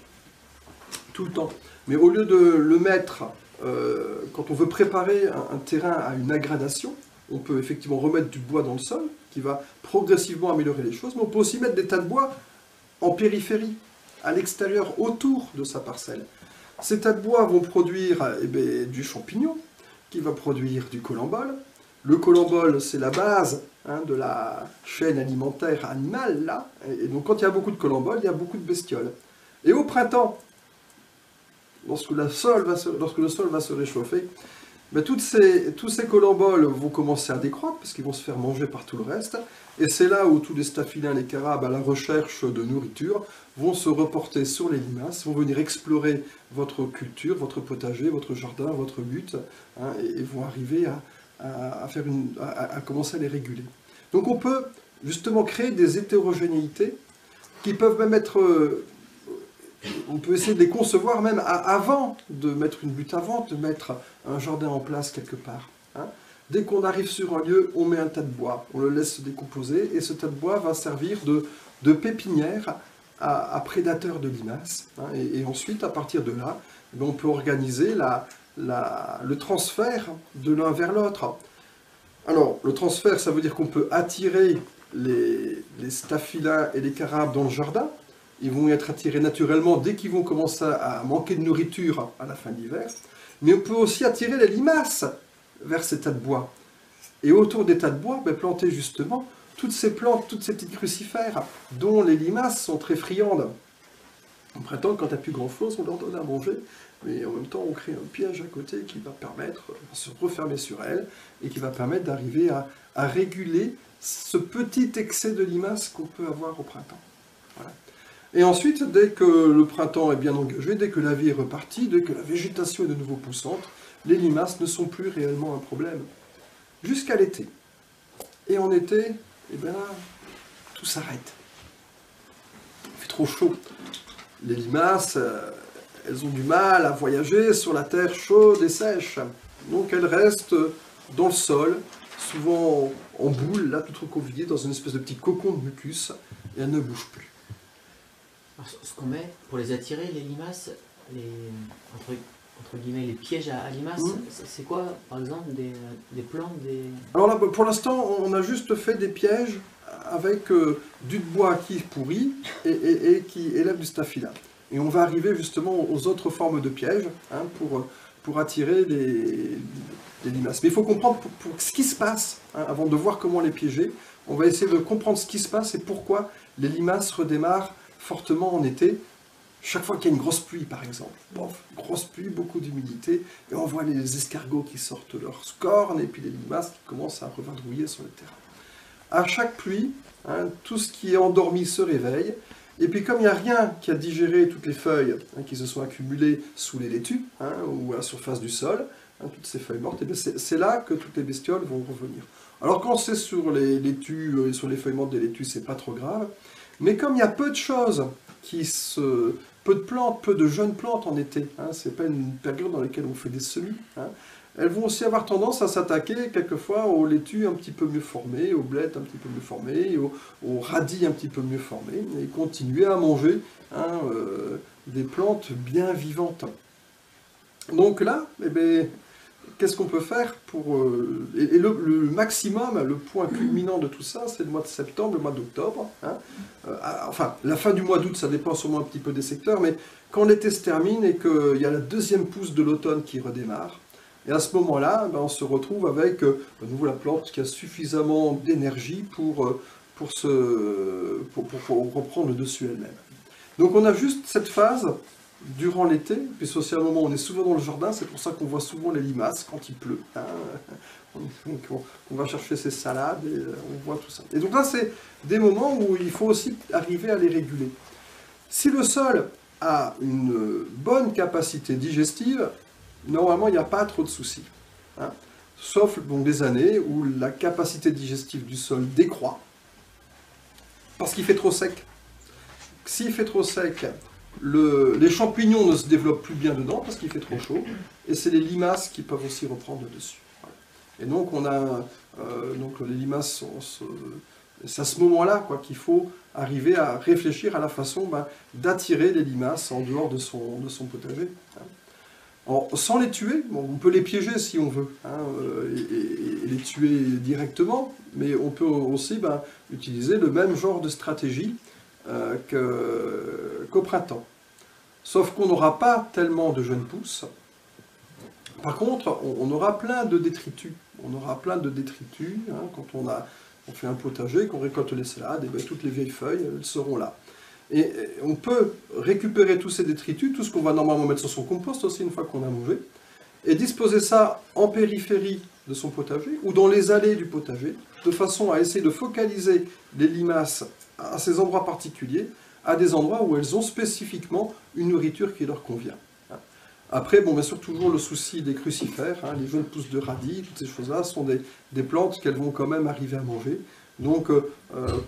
Tout le temps. Mais au lieu de le mettre, quand on veut préparer un terrain à une agradation, on peut effectivement remettre du bois dans le sol, qui va progressivement améliorer les choses, mais on peut aussi mettre des tas de bois en périphérie, à l'extérieur, autour de sa parcelle. Ces tas de bois vont produire du champignon, qui va produire du colembole. Le colembole, c'est la base de la chaîne alimentaire animale, là. Et donc quand il y a beaucoup de colembole, il y a beaucoup de bestioles. Et au printemps, lorsque le sol va se réchauffer, tous ces colemboles vont commencer à décroître, parce qu'ils vont se faire manger par tout le reste, et c'est là où tous les staphylins, les carabes, à la recherche de nourriture, vont se reporter sur les limaces, vont venir explorer votre culture, votre potager, votre jardin, votre lutte, hein, et vont arriver à commencer à les réguler. Donc on peut justement créer des hétérogénéités qui peuvent même être... on peut essayer de les concevoir même avant de mettre une butte, avant de mettre un jardin en place quelque part. Hein. Dès qu'on arrive sur un lieu, on met un tas de bois, on le laisse se décomposer, et ce tas de bois va servir de pépinière à prédateurs de limaces. Hein. Et ensuite, à partir de là, on peut organiser le transfert de l'un vers l'autre. Alors, le transfert, ça veut dire qu'on peut attirer les staphylins et les carabes dans le jardin. Ils vont être attirés naturellement dès qu'ils vont commencer à manquer de nourriture à la fin de l'hiver. Mais on peut aussi attirer les limaces vers ces tas de bois. Et autour des tas de bois, planter justement toutes ces plantes, toutes ces petites crucifères, dont les limaces sont très friandes. Au printemps, quand il n'y a plus grand-chose, on leur donne à manger, mais en même temps, on crée un piège à côté qui va permettre de se refermer sur elles, et qui va permettre d'arriver à réguler ce petit excès de limaces qu'on peut avoir au printemps. Voilà. Et ensuite, dès que le printemps est bien engagé, dès que la vie est repartie, dès que la végétation est de nouveau poussante, les limaces ne sont plus réellement un problème. Jusqu'à l'été. Et en été, tout s'arrête. Il fait trop chaud. Les limaces, elles ont du mal à voyager sur la terre chaude et sèche. Donc elles restent dans le sol, souvent en boule, là, tout recroquevillées, dans une espèce de petit cocon de mucus, et elles ne bougent plus. Alors, ce qu'on met pour les attirer, les limaces, entre guillemets, les pièges à limaces, c'est quoi, par exemple, des plantes, Alors là, pour l'instant, on a juste fait des pièges avec du bois qui pourrit et qui élève du staphylin. Et on va arriver justement aux autres formes de pièges, hein, pour attirer les limaces. Mais il faut comprendre pour ce qui se passe, hein, avant de voir comment les piéger. On va essayer de comprendre ce qui se passe et pourquoi les limaces redémarrent fortement en été, chaque fois qu'il y a une grosse pluie par exemple. Bon, grosse pluie, beaucoup d'humidité, et on voit les escargots qui sortent leurs cornes, et puis les limaces qui commencent à reverdouiller sur le terrain. À chaque pluie, hein, tout ce qui est endormi se réveille, et puis comme il n'y a rien qui a digéré toutes les feuilles, hein, qui se sont accumulées sous les laitues, hein, ou à la surface du sol, hein, toutes ces feuilles mortes, c'est là que toutes les bestioles vont revenir. Alors quand c'est sur les laitues, sur les feuilles mortes des laitues, c'est pas trop grave. Mais comme il y a peu de choses, peu de plantes, peu de jeunes plantes en été, hein, c'est pas une période dans laquelle on fait des semis, hein, elles vont aussi avoir tendance à s'attaquer quelquefois aux laitues un petit peu mieux formées, aux blettes un petit peu mieux formées, aux radis un petit peu mieux formés, et continuer à manger, hein, des plantes bien vivantes. Donc là, qu'est-ce qu'on peut faire pour... et le maximum, le point culminant de tout ça, c'est le mois de septembre, le mois d'octobre. Hein. Enfin, la fin du mois d'août, ça dépend sûrement un petit peu des secteurs, mais quand l'été se termine et qu'il y a la deuxième pousse de l'automne qui redémarre, et à ce moment-là, ben, on se retrouve avec à nouveau la plante qui a suffisamment d'énergie pour reprendre le dessus elle-même. Donc on a juste cette phase durant l'été, puis c'est aussi un moment où on est souvent dans le jardin, c'est pour ça qu'on voit souvent les limaces quand il pleut. Hein. On va chercher ses salades et on voit tout ça. Et donc là, c'est des moments où il faut aussi arriver à les réguler. Si le sol a une bonne capacité digestive, normalement, il n'y a pas trop de soucis. Hein. Sauf bon, des années où la capacité digestive du sol décroît, parce qu'il fait trop sec. S'il fait trop sec, les champignons ne se développent plus bien dedans, parce qu'il fait trop chaud, et c'est les limaces qui peuvent aussi reprendre le dessus. Voilà. Et donc, on a, donc les limaces, c'est à ce moment-là qu'il faut arriver à réfléchir à la façon d'attirer les limaces en dehors de son potager. Hein. Alors, sans les tuer, bon, on peut les piéger si on veut, hein, et les tuer directement, mais on peut aussi utiliser le même genre de stratégie qu'au printemps. Sauf qu'on n'aura pas tellement de jeunes pousses. Par contre, on aura plein de détritus. On aura plein de détritus, hein, quand on fait un potager, qu'on récolte les salades, et toutes les vieilles feuilles, elles seront là. Et on peut récupérer tous ces détritus, tout ce qu'on va normalement mettre sur son compost aussi une fois qu'on a mangé, et disposer ça en périphérie de son potager, ou dans les allées du potager, de façon à essayer de focaliser les limaces à ces endroits particuliers, à des endroits où elles ont spécifiquement une nourriture qui leur convient. Après, bon, bien sûr, toujours le souci des crucifères, hein, les jeunes pousses de radis, toutes ces choses-là sont des plantes qu'elles vont quand même arriver à manger. Donc,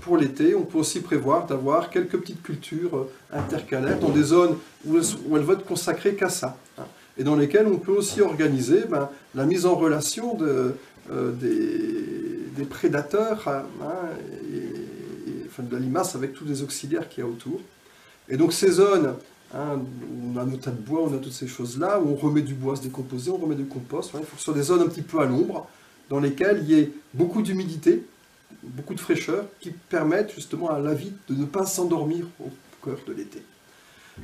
pour l'été, on peut aussi prévoir d'avoir quelques petites cultures intercalaires dans des zones où elles vont être consacrées qu'à ça, hein, et dans lesquelles on peut aussi organiser la mise en relation des prédateurs, hein, de la limace avec tous les auxiliaires qu'il y a autour. Et donc ces zones, hein, où on a nos tas de bois, on a toutes ces choses-là, où on remet du bois à se décomposer, on remet du compost, hein, il faut que ce soit des zones un petit peu à l'ombre, dans lesquelles il y ait beaucoup d'humidité, beaucoup de fraîcheur, qui permettent justement à la vie de ne pas s'endormir au cœur de l'été.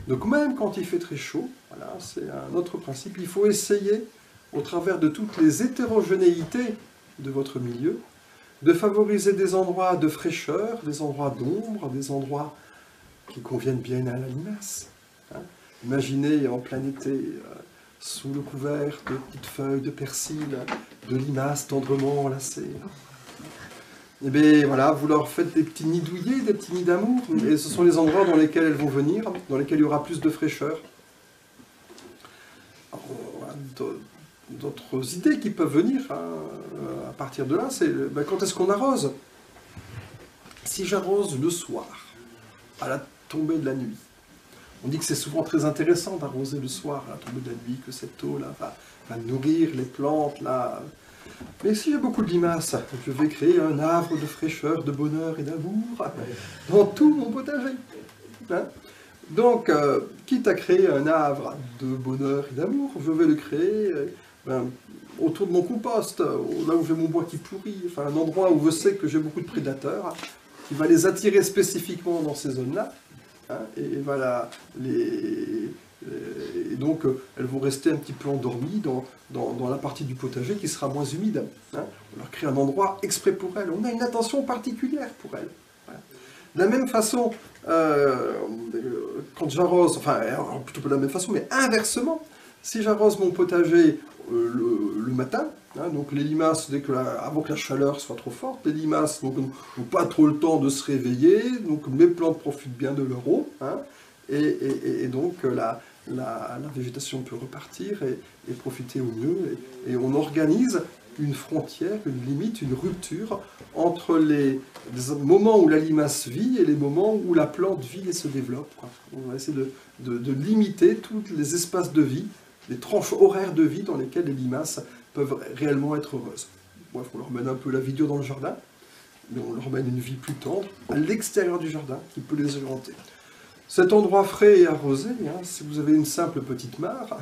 Donc même quand il fait très chaud, voilà, c'est un autre principe, il faut essayer, au travers de toutes les hétérogénéités de votre milieu, de favoriser des endroits de fraîcheur, des endroits d'ombre, des endroits qui conviennent bien à la limace. Hein. Imaginez en plein été, sous le couvert de petites feuilles de persil, de limaces tendrement enlacées. Et bien voilà, vous leur faites des petits nids douillés, des petits nids d'amour, et ce sont les endroits dans lesquels elles vont venir, dans lesquels il y aura plus de fraîcheur. Alors, voilà, d'autres idées qui peuvent venir, hein, à partir de là, c'est quand est-ce qu'on arrose? Si j'arrose le soir, à la tombée de la nuit, on dit que c'est souvent très intéressant d'arroser le soir, à la tombée de la nuit, que cette eau-là va nourrir les plantes, là. Mais si j'ai beaucoup de limaces, je vais créer un havre de fraîcheur, de bonheur et d'amour dans tout mon potager. Hein? Donc, quitte à créer un havre de bonheur et d'amour, je vais le créer autour de mon compost, là où j'ai mon bois qui pourrit, enfin un endroit où je sais que j'ai beaucoup de prédateurs, qui va les attirer spécifiquement dans ces zones-là, hein, et voilà, et donc elles vont rester un petit peu endormies dans la partie du potager qui sera moins humide. Hein. On leur crée un endroit exprès pour elles, on a une attention particulière pour elles. Voilà. De la même façon, quand j'arrose, enfin plutôt pas de la même façon, mais inversement, si j'arrose mon potager le matin, hein, donc les limaces, avant que la chaleur soit trop forte, les limaces n'ont pas trop le temps de se réveiller, donc mes plantes profitent bien de leur eau, hein, et donc la végétation peut repartir et profiter au mieux, et on organise une frontière, une limite, une rupture entre les moments où la limace vit et les moments où la plante vit et se développe, quoi. On va essayer de limiter tous les espaces de vie, les tranches horaires de vie dans lesquelles les limaces peuvent réellement être heureuses. Bref, on leur mène un peu la vie dure dans le jardin, mais on leur mène une vie plus tendre à l'extérieur du jardin qui peut les orienter. Cet endroit frais et arrosé, hein, si vous avez une simple petite mare,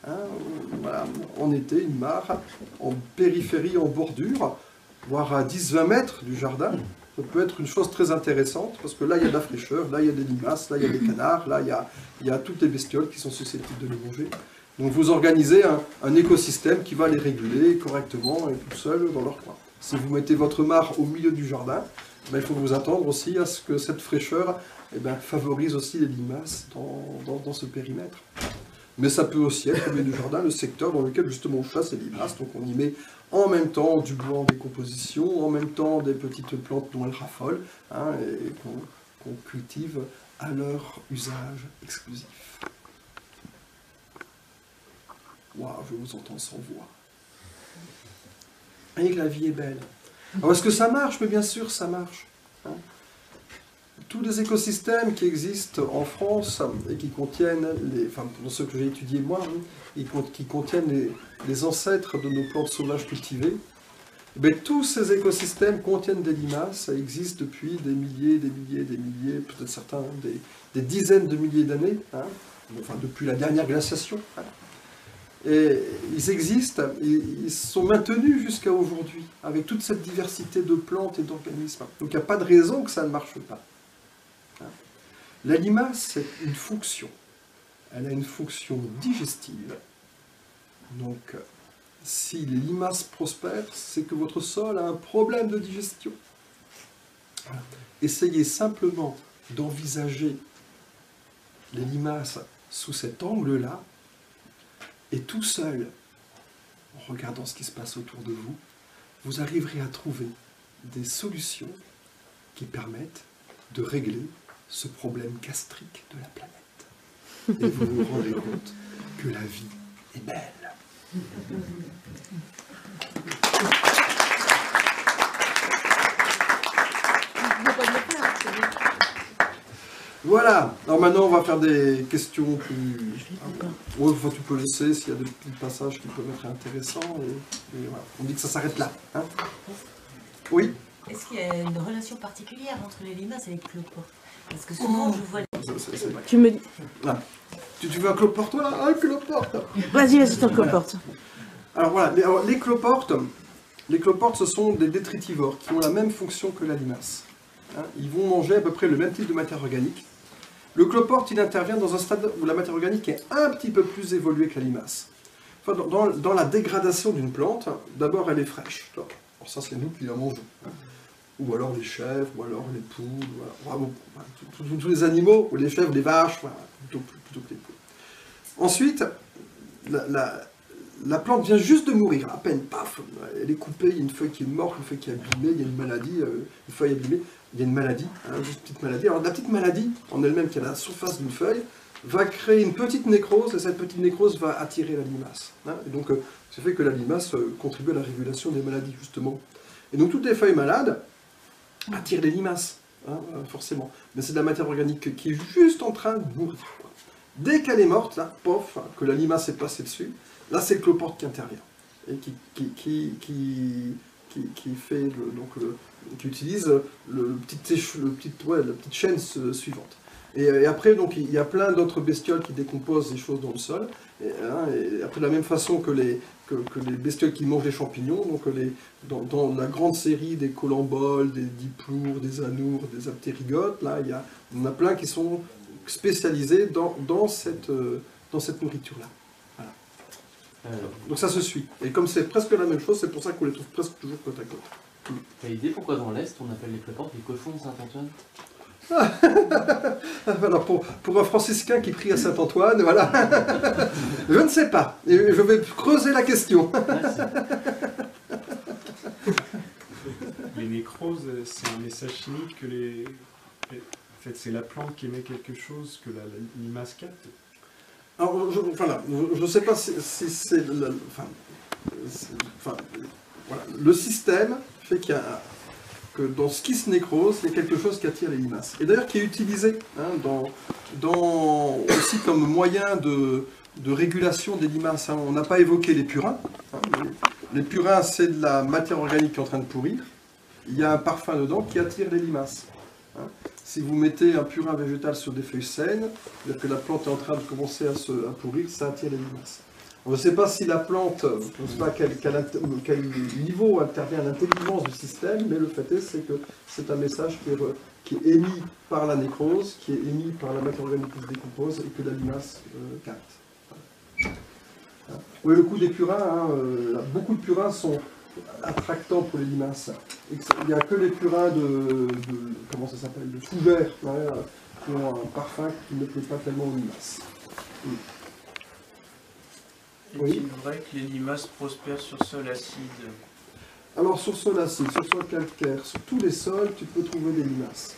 hein, voilà, en été, une mare, en périphérie, en bordure, voire à 10-20 mètres du jardin. Ça peut être une chose très intéressante, parce que là, il y a de la fraîcheur, là, il y a des limaces, là, il y a des canards, là, il y a toutes les bestioles qui sont susceptibles de les manger. Donc vous organisez un écosystème qui va les réguler correctement et tout seul dans leur coin. Si vous mettez votre mare au milieu du jardin, il faut vous attendre aussi à ce que cette fraîcheur favorise aussi les limaces dans ce périmètre. Mais ça peut aussi être, au milieu du jardin, le secteur dans lequel justement on chasse les limaces. Donc on y met en même temps du bois en décomposition, en même temps des petites plantes dont elles raffolent, hein, et qu'on cultive à leur usage exclusif. Waouh, je vous entends sans voix. Et que la vie est belle. Alors est-ce que ça marche? Mais bien sûr, ça marche. Hein. Tous les écosystèmes qui existent en France et qui contiennent, dans ceux que j'ai étudiés moi, hein, qui contiennent les ancêtres de nos plantes sauvages cultivées, tous ces écosystèmes contiennent des limaces, ça existe depuis des milliers, peut-être certains des dizaines de milliers d'années, hein, depuis la dernière glaciation. Hein. Et ils existent, ils sont maintenus jusqu'à aujourd'hui, avec toute cette diversité de plantes et d'organismes. Donc il n'y a pas de raison que ça ne marche pas. La limace, c'est une fonction. Elle a une fonction digestive. Donc, si les limaces prospèrent, c'est que votre sol a un problème de digestion. Voilà. Essayez simplement d'envisager les limaces sous cet angle-là, et tout seul, en regardant ce qui se passe autour de vous, vous arriverez à trouver des solutions qui permettent de régler ce problème gastrique de la planète. Et vous vous rendez compte que la vie est belle. Voilà, alors maintenant on va faire des questions plus... Ouais, tu peux laisser s'il y a des petits passages qui peuvent être intéressants. Et voilà. On dit que ça s'arrête là. Hein, oui. Est-ce qu'il y a une relation particulière entre les limaces et les cloportes? Parce que souvent je vois... Tu me dis... Ah. Tu veux un cloporte, toi? Un cloporte. Vas-y, c'est un cloporte. Alors voilà, les cloportes, ce sont des détritivores qui ont la même fonction que la limace. Hein, ils vont manger à peu près le même type de matière organique. Le cloporte, il intervient dans un stade où la matière organique est un petit peu plus évoluée que la limace. Enfin, dans la dégradation d'une plante, d'abord elle est fraîche. Alors ça, c'est nous qui la mangeons. Hein. Ou alors les chèvres, ou alors les poules, voilà. Tous les animaux, ou les chèvres, les vaches, voilà, plutôt que les poules. Ensuite, la plante vient juste de mourir, à peine, paf, elle est coupée, il y a une feuille qui est morte, une feuille qui est abîmée, il y a une maladie, une feuille abîmée, il y a une maladie, hein, juste une petite maladie. Alors la petite maladie, en elle-même, qui est à la surface d'une feuille, va créer une petite nécrose, et cette petite nécrose va attirer la limace. Hein, et donc, ça fait que la limace contribue à la régulation des maladies, justement. Et donc, toutes les feuilles malades attirent les limaces, hein, forcément. Mais c'est de la matière organique qui est juste en train de mourir. Dès qu'elle est morte, là, pof, que la limace est passée dessus, là, c'est le cloporte qui intervient. Et qui fait qui utilise la petite chaîne suivante. Et après, donc, il y a plein d'autres bestioles qui décomposent des choses dans le sol. Et après, de la même façon que les bestioles qui mangent les champignons, donc dans la grande série des colamboles, des diplours, des anours, des aptérygotes, là, on a plein qui sont spécialisés dans cette nourriture-là. Voilà. Donc ça se suit. Et comme c'est presque la même chose, c'est pour ça qu'on les trouve presque toujours côte à côte. T'as idée pourquoi dans l'Est on appelle les cloportes les cochons de Saint-Antoine? Alors pour un franciscain qui prie à Saint-Antoine, voilà. Je ne sais pas. Et je vais creuser la question. Les nécroses, c'est un message chimique que En fait, c'est la plante qui émet quelque chose que la limace capte. Alors, je ne sais pas si c'est... Voilà. Le système fait que dans Schist necrose, il y a quelque chose qui attire les limaces. Et d'ailleurs qui est utilisé aussi comme moyen de régulation des limaces. Hein. On n'a pas évoqué les purins. Hein. Les purins, c'est de la matière organique qui est en train de pourrir. Il y a un parfum dedans qui attire les limaces. Hein. Si vous mettez un purin végétal sur des feuilles saines, c'est-à-dire que la plante est en train de commencer à pourrir, ça attire les limaces. On ne sait pas si la plante, on ne sait pas quel niveau intervient l'intelligence du système, mais le fait est, c'est que c'est un message qui est émis par la nécrose, qui est émis par la matière organique qui se décompose et que la limace capte. Voilà. Oui, le coup des purins, beaucoup de purins sont attractants pour les limaces. Il n'y a que les purins comment ça s'appelle, de couvert, qui ont un parfum qui ne plaît pas tellement aux limaces. Est-il vrai que les limaces prospèrent sur sol acide? Alors sur sol acide, sur sol calcaire, sur tous les sols, tu peux trouver des limaces.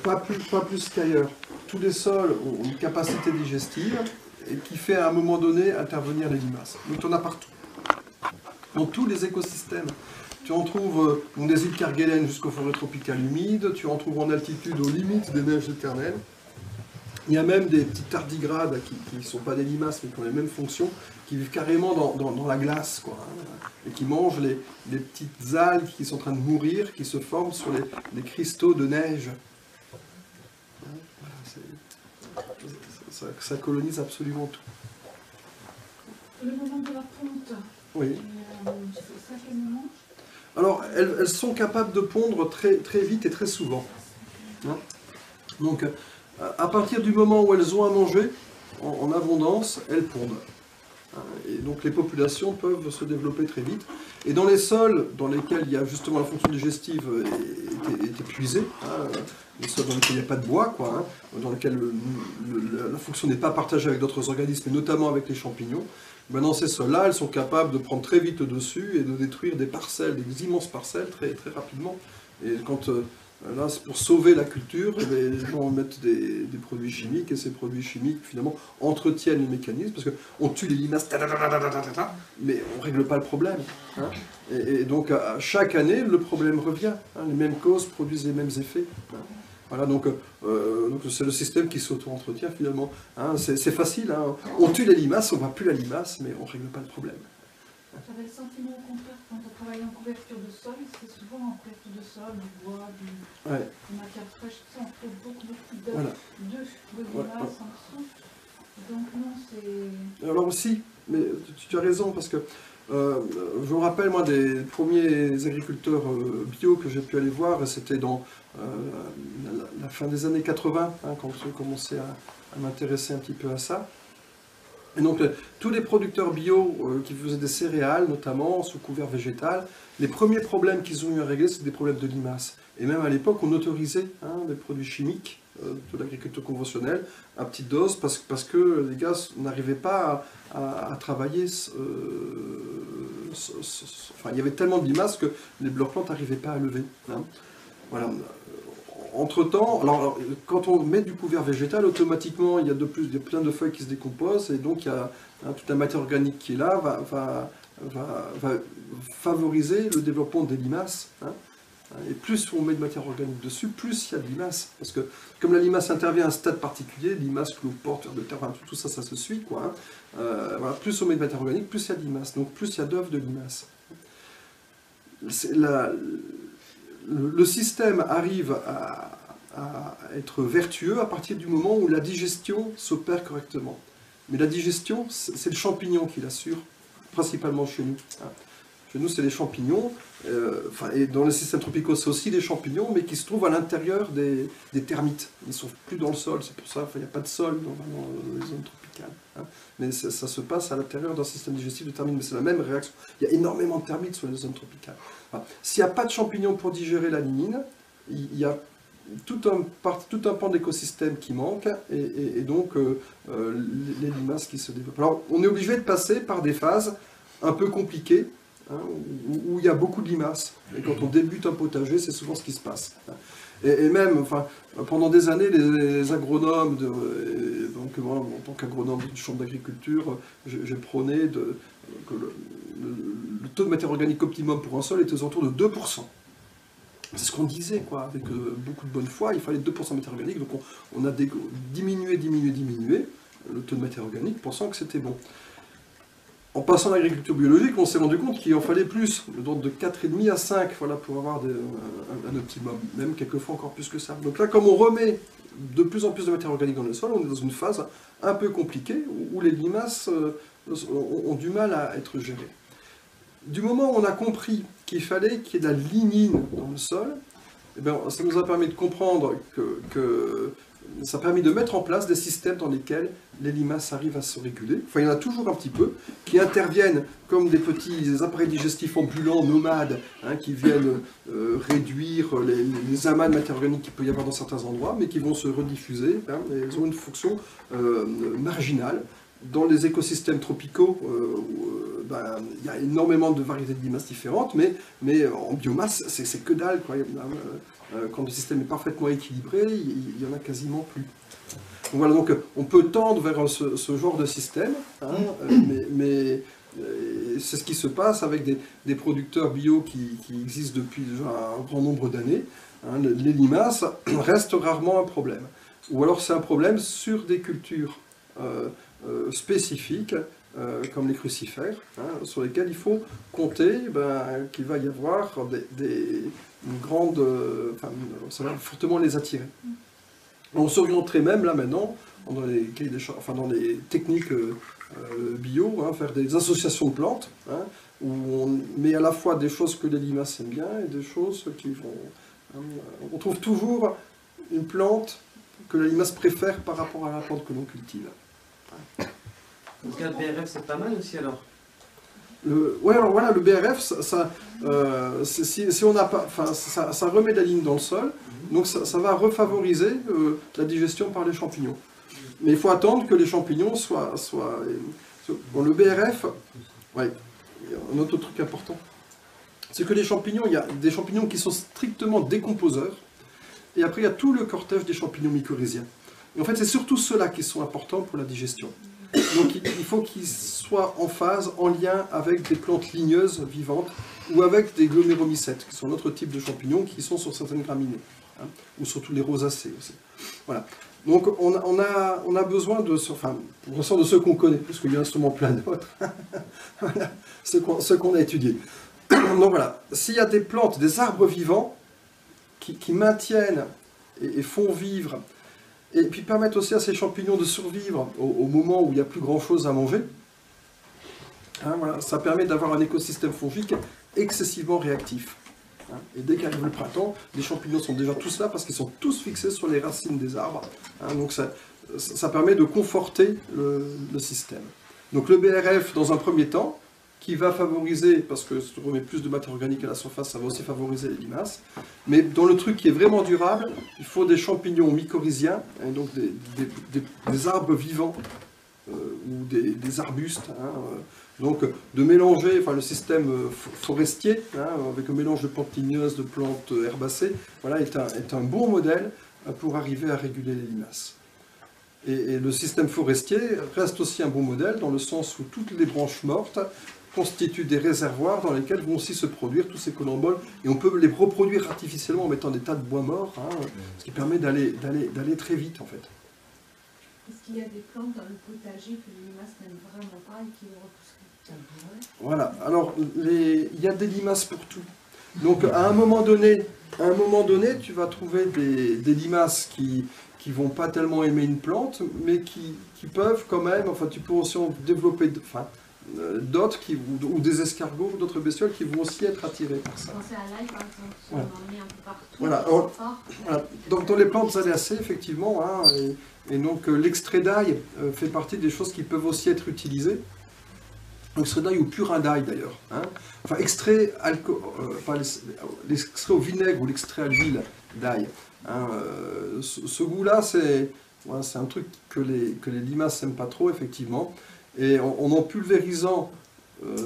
Pas plus qu'ailleurs. Tous les sols ont une capacité digestive et qui fait à un moment donné intervenir les limaces. Donc tu en as partout. Dans tous les écosystèmes. Tu en trouves des îles Kerguelen jusqu'aux forêts tropicales humides, tu en trouves en altitude aux limites des neiges éternelles. Il y a même des petits tardigrades qui ne sont pas des limaces mais qui ont les mêmes fonctions, qui vivent carrément dans la glace, quoi, et qui mangent les petites algues qui sont en train de mourir, qui se forment sur les cristaux de neige. Ça colonise absolument tout. Le moment de la ponte, Oui. c'est à quel moment? Alors, elles sont capables de pondre très, très vite et très souvent. Donc, à partir du moment où elles ont à manger, en abondance, elles pondent. Et donc les populations peuvent se développer très vite. Et dans les sols dans lesquels il y a justement la fonction digestive est épuisée, les sols dans lesquels il n'y a pas de bois, dans lesquels la fonction n'est pas partagée avec d'autres organismes, et notamment avec les champignons, ben dans ces sols-là, elles sont capables de prendre très vite le dessus et de détruire des parcelles, des immenses parcelles, très, très rapidement. Et quand... là, c'est pour sauver la culture, les gens mettent des produits chimiques, et ces produits chimiques, finalement, entretiennent le mécanisme, parce qu'on tue les limaces, mais on ne règle pas le problème. Et donc, à chaque année, le problème revient. Les mêmes causes produisent les mêmes effets. Voilà, donc c'est le système qui s'auto-entretient, finalement. C'est facile, on tue les limaces, on ne voit plus la limace, mais on ne règle pas le problème. J'avais le sentiment au contraire, quand on travaille en couverture de sol, c'est souvent en couverture de sol, du bois, des matières fraîches, on trouve beaucoup de limaces en dessous. Donc non, c'est... Alors aussi, mais tu as raison, parce que je me rappelle, moi, des premiers agriculteurs bio que j'ai pu aller voir, et c'était dans la fin des années 80, quand j'ai commencé à m'intéresser un petit peu à ça. Et donc, tous les producteurs bio qui faisaient des céréales, notamment sous couvert végétal, les premiers problèmes qu'ils ont eu à régler, c'est des problèmes de limaces. Et même à l'époque, on autorisait des produits chimiques de l'agriculture conventionnelle à petite dose, parce que les gars n'arrivaient pas à travailler. Enfin, il y avait tellement de limaces que leurs plantes n'arrivaient pas à lever. Voilà. Entre-temps, alors, quand on met du couvert végétal, automatiquement, il y a plein de feuilles qui se décomposent, et donc il y a toute la matière organique qui est là, va favoriser le développement des limaces. Et plus on met de matière organique dessus, plus il y a de limaces. Parce que comme la limace intervient à un stade particulier, limaces, cloportes, vers de terre, tout ça, ça se suit, quoi. Voilà, plus on met de matière organique, plus il y a de limaces. Donc plus il y a d'œufs de limaces. Le système arrive à être vertueux à partir du moment où la digestion s'opère correctement. Mais la digestion, c'est le champignon qui l'assure, principalement chez nous. Chez nous, c'est les champignons, et dans les systèmes tropicaux, c'est aussi des champignons, mais qui se trouvent à l'intérieur des termites. Ils ne sont plus dans le sol, c'est pour ça qu'il n'y a pas de sol dans les zones tropicales. Mais ça se passe à l'intérieur d'un système digestif de termites, mais c'est la même réaction. Il y a énormément de termites sur les zones tropicales. S'il n'y a pas de champignons pour digérer la lignine, il y a tout un pan d'écosystème qui manque, et donc les limaces qui se développent. Alors, on est obligé de passer par des phases un peu compliquées, où il y a beaucoup de limaces. Et quand on débute un potager, c'est souvent ce qui se passe. Et même, pendant des années, les agronomes, donc moi, en tant qu'agronome d'une chambre d'agriculture, j'ai prôné que le taux de matière organique optimum pour un sol était aux alentours de 2%. C'est ce qu'on disait, quoi, avec beaucoup de bonne foi, il fallait 2% de matière organique, donc on a diminué le taux de matière organique, pensant que c'était bon. En passant à l'agriculture biologique, on s'est rendu compte qu'il en fallait plus, d'ordre de 4,5 à 5, voilà, pour avoir un optimum, même quelquefois encore plus que ça. Donc là, comme on remet de plus en plus de matière organique dans le sol, on est dans une phase un peu compliquée où les limaces ont du mal à être gérées. Du moment où on a compris qu'il fallait qu'il y ait de la lignine dans le sol, eh bien, ça nous a permis de comprendre que ça a permis de mettre en place des systèmes dans lesquels les limaces arrivent à se réguler. Enfin, il y en a toujours un petit peu, qui interviennent comme des petits appareils digestifs ambulants, nomades, hein, qui viennent réduire les amas de matière organique qu'il peut y avoir dans certains endroits, mais qui vont se rediffuser. Hein, et elles ont une fonction marginale. Dans les écosystèmes tropicaux, il y a énormément de variétés de limaces différentes, mais en biomasse, c'est que dalle, quoi. Quand le système est parfaitement équilibré, il n'y en a quasiment plus. Donc voilà, donc on peut tendre vers ce genre de système, hein, mais c'est ce qui se passe avec des producteurs bio qui existent depuis déjà un grand nombre d'années. Hein, les limaces restent rarement un problème. Ou alors c'est un problème sur des cultures spécifiques, comme les crucifères, hein, sur lesquels il faut compter qu'il va y avoir une grande... ça va fortement les attirer. On s'orienterait même là maintenant, dans les techniques bio, hein, faire des associations de plantes, hein, où on met à la fois des choses que les limaces aiment bien et des choses qui vont... Hein, on trouve toujours une plante que la limace préfère par rapport à la plante que l'on cultive. Donc le BRF c'est pas mal aussi alors. Ouais, alors voilà, le BRF, si on n'a pas, ça remet de la ligne dans le sol, donc ça va refavoriser la digestion par les champignons. Mais il faut attendre que les champignons soient bon, le BRF, ouais, un autre truc important, c'est que les champignons, il y a des champignons qui sont strictement décomposeurs, et après il y a tout le cortège des champignons mycorhiziens. Et en fait, c'est surtout ceux-là qui sont importants pour la digestion. Donc il faut qu'ils soient en phase, en lien avec des plantes ligneuses vivantes ou avec des gloméromycètes, qui sont notre type de champignons qui sont sur certaines graminées, hein, ou surtout les rosacées aussi. Voilà. Donc on a besoin de, enfin, pour l'instant de ceux qu'on connaît, parce qu'il y en a sûrement plein d'autres, voilà, ceux qu'on a étudiés. Donc voilà, s'il y a des plantes, des arbres vivants qui maintiennent et font vivre, et puis permettent aussi à ces champignons de survivre au moment où il n'y a plus grand-chose à manger. Hein, voilà, ça permet d'avoir un écosystème fongique excessivement réactif. Hein, et dès qu'arrive le printemps, les champignons sont déjà tous là parce qu'ils sont tous fixés sur les racines des arbres. Hein, donc ça permet de conforter le système. Donc le BRF, dans un premier temps, qui va favoriser, parce que si on remet plus de matière organique à la surface, ça va aussi favoriser les limaces. Mais dans le truc qui est vraiment durable, il faut des champignons mycorhiziens, hein, donc des arbres vivants, ou des arbustes. Hein, donc de mélanger, enfin le système forestier, hein, avec un mélange de plantes ligneuses, de plantes herbacées, voilà, est un bon modèle pour arriver à réguler les limaces. Et le système forestier reste aussi un bon modèle, dans le sens où toutes les branches mortes constituent des réservoirs dans lesquels vont aussi se produire tous ces collemboles, et on peut les reproduire artificiellement en mettant des tas de bois morts, hein, ce qui permet d'aller très vite en fait. Est-ce qu'il y a des plantes dans le potager que les limaces n'aiment vraiment pas et qui les repoussent? Voilà, alors il y a des limaces pour tout. Donc à un moment donné, tu vas trouver des limaces qui vont pas tellement aimer une plante, mais qui peuvent quand même, enfin tu peux aussi en développer, d'autres ou des escargots ou d'autres bestioles qui vont aussi être attirés par ça. Pensez à l'ail par exemple, on voilà. en met un peu partout. Voilà. Alors, voilà. Donc dans les plantes aléacées, effectivement, hein, et donc l'extrait d'ail fait partie des choses qui peuvent aussi être utilisées. Extrait d'ail ou purin d'ail d'ailleurs. Hein. Enfin, extrait l'extrait au vinaigre ou l'extrait à l'huile d'ail. Hein, ce goût-là, c'est un truc que les limaces n'aiment pas trop, effectivement. Et en pulvérisant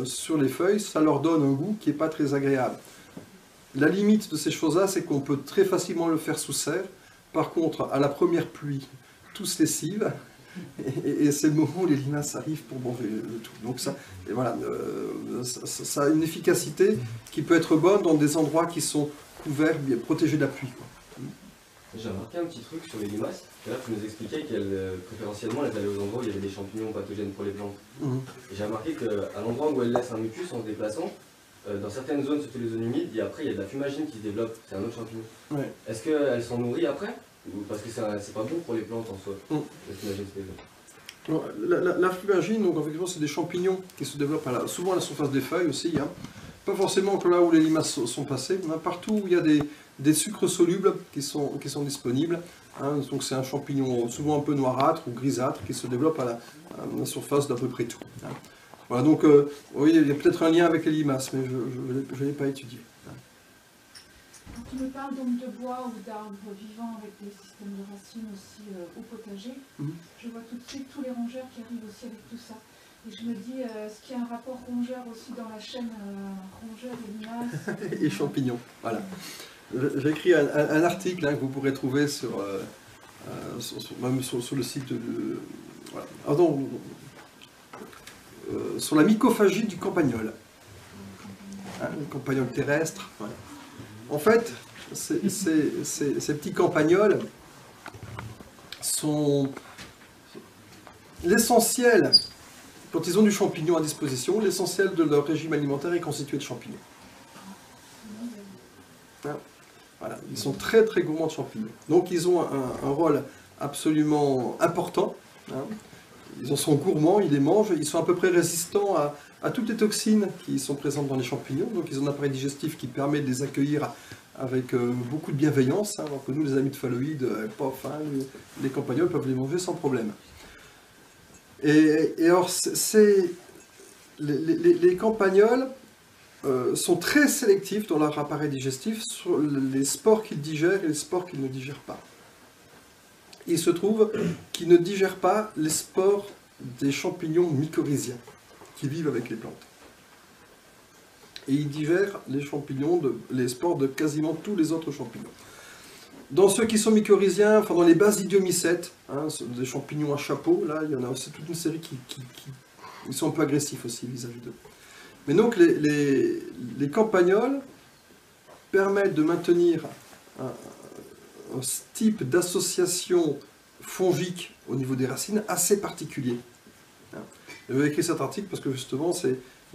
sur les feuilles, ça leur donne un goût qui n'est pas très agréable. La limite de ces choses-là, c'est qu'on peut très facilement le faire sous serre. Par contre, à la première pluie, tous lessivent. Et c'est le moment où les limaces arrivent pour manger le tout. Donc ça a une efficacité qui peut être bonne dans des endroits qui sont couverts, bien protégés de la pluie, quoi. J'ai remarqué un petit truc sur les limaces. Là, tu nous expliquais qu'elles, préférentiellement, elles allaient aux endroits où il y avait des champignons pathogènes pour les plantes. Et j'ai remarqué qu'à l'endroit où elles laissent un mucus en se déplaçant, dans certaines zones, surtout les zones humides, après il y a de la fumagine qui se développe. C'est un autre champignon. Ouais. Est-ce qu'elles sont nourries après? Parce que c'est pas bon pour les plantes en soi, la flumagine spéciale. La flumagine, donc effectivement, c'est des champignons qui se développent souvent à la surface des feuilles aussi, hein. Pas forcément que là où les limaces sont passées, mais partout où il y a des sucres solubles qui sont disponibles. Hein. Donc c'est un champignon souvent un peu noirâtre ou grisâtre qui se développe à la surface d'à peu près tout. Hein. Voilà, donc oui, il y a peut-être un lien avec les limaces, mais je ne l'ai pas étudié. Quand tu me parles donc de bois ou d'arbres vivants avec des systèmes de racines aussi au potager, je vois tout de suite tous les rongeurs qui arrivent aussi avec tout ça. Et je me dis, est-ce qu'il y a un rapport rongeur aussi dans la chaîne rongeur et limaces et champignons, voilà. J'ai écrit un article que vous pourrez trouver même sur le site de... Voilà. Pardon, sur la mycophagie du campagnol. Hein, le campagnol terrestre. Voilà. En fait, ces petits campagnols sont l'essentiel, quand ils ont du champignon à disposition, l'essentiel de leur régime alimentaire est constitué de champignons. Hein, voilà. Ils sont très très gourmands de champignons. Donc ils ont un rôle absolument important. Hein. Ils en sont gourmands, ils les mangent, ils sont à peu près résistants à toutes les toxines qui sont présentes dans les champignons. Donc ils ont un appareil digestif qui permet de les accueillir avec beaucoup de bienveillance, hein, alors que nous, les amis de phalloïdes, les campagnols peuvent les manger sans problème. Et alors, les campagnols sont très sélectifs dans leur appareil digestif sur les spores qu'ils digèrent et les spores qu'ils ne digèrent pas. Il se trouve qu'ils ne digèrent pas les spores des champignons mycorhiziens qui vivent avec les plantes. Et ils digèrent les champignons, les spores de quasiment tous les autres champignons. Dans ceux qui sont mycorhiziens, enfin dans les basidiomycètes, hein, des champignons à chapeau, là il y en a aussi toute une série qui ils sont un peu agressifs aussi vis-à-vis d'eux. Mais donc les campagnols permettent de maintenir un type d'association fongique au niveau des racines assez particulier. J'ai écrit cet article parce que justement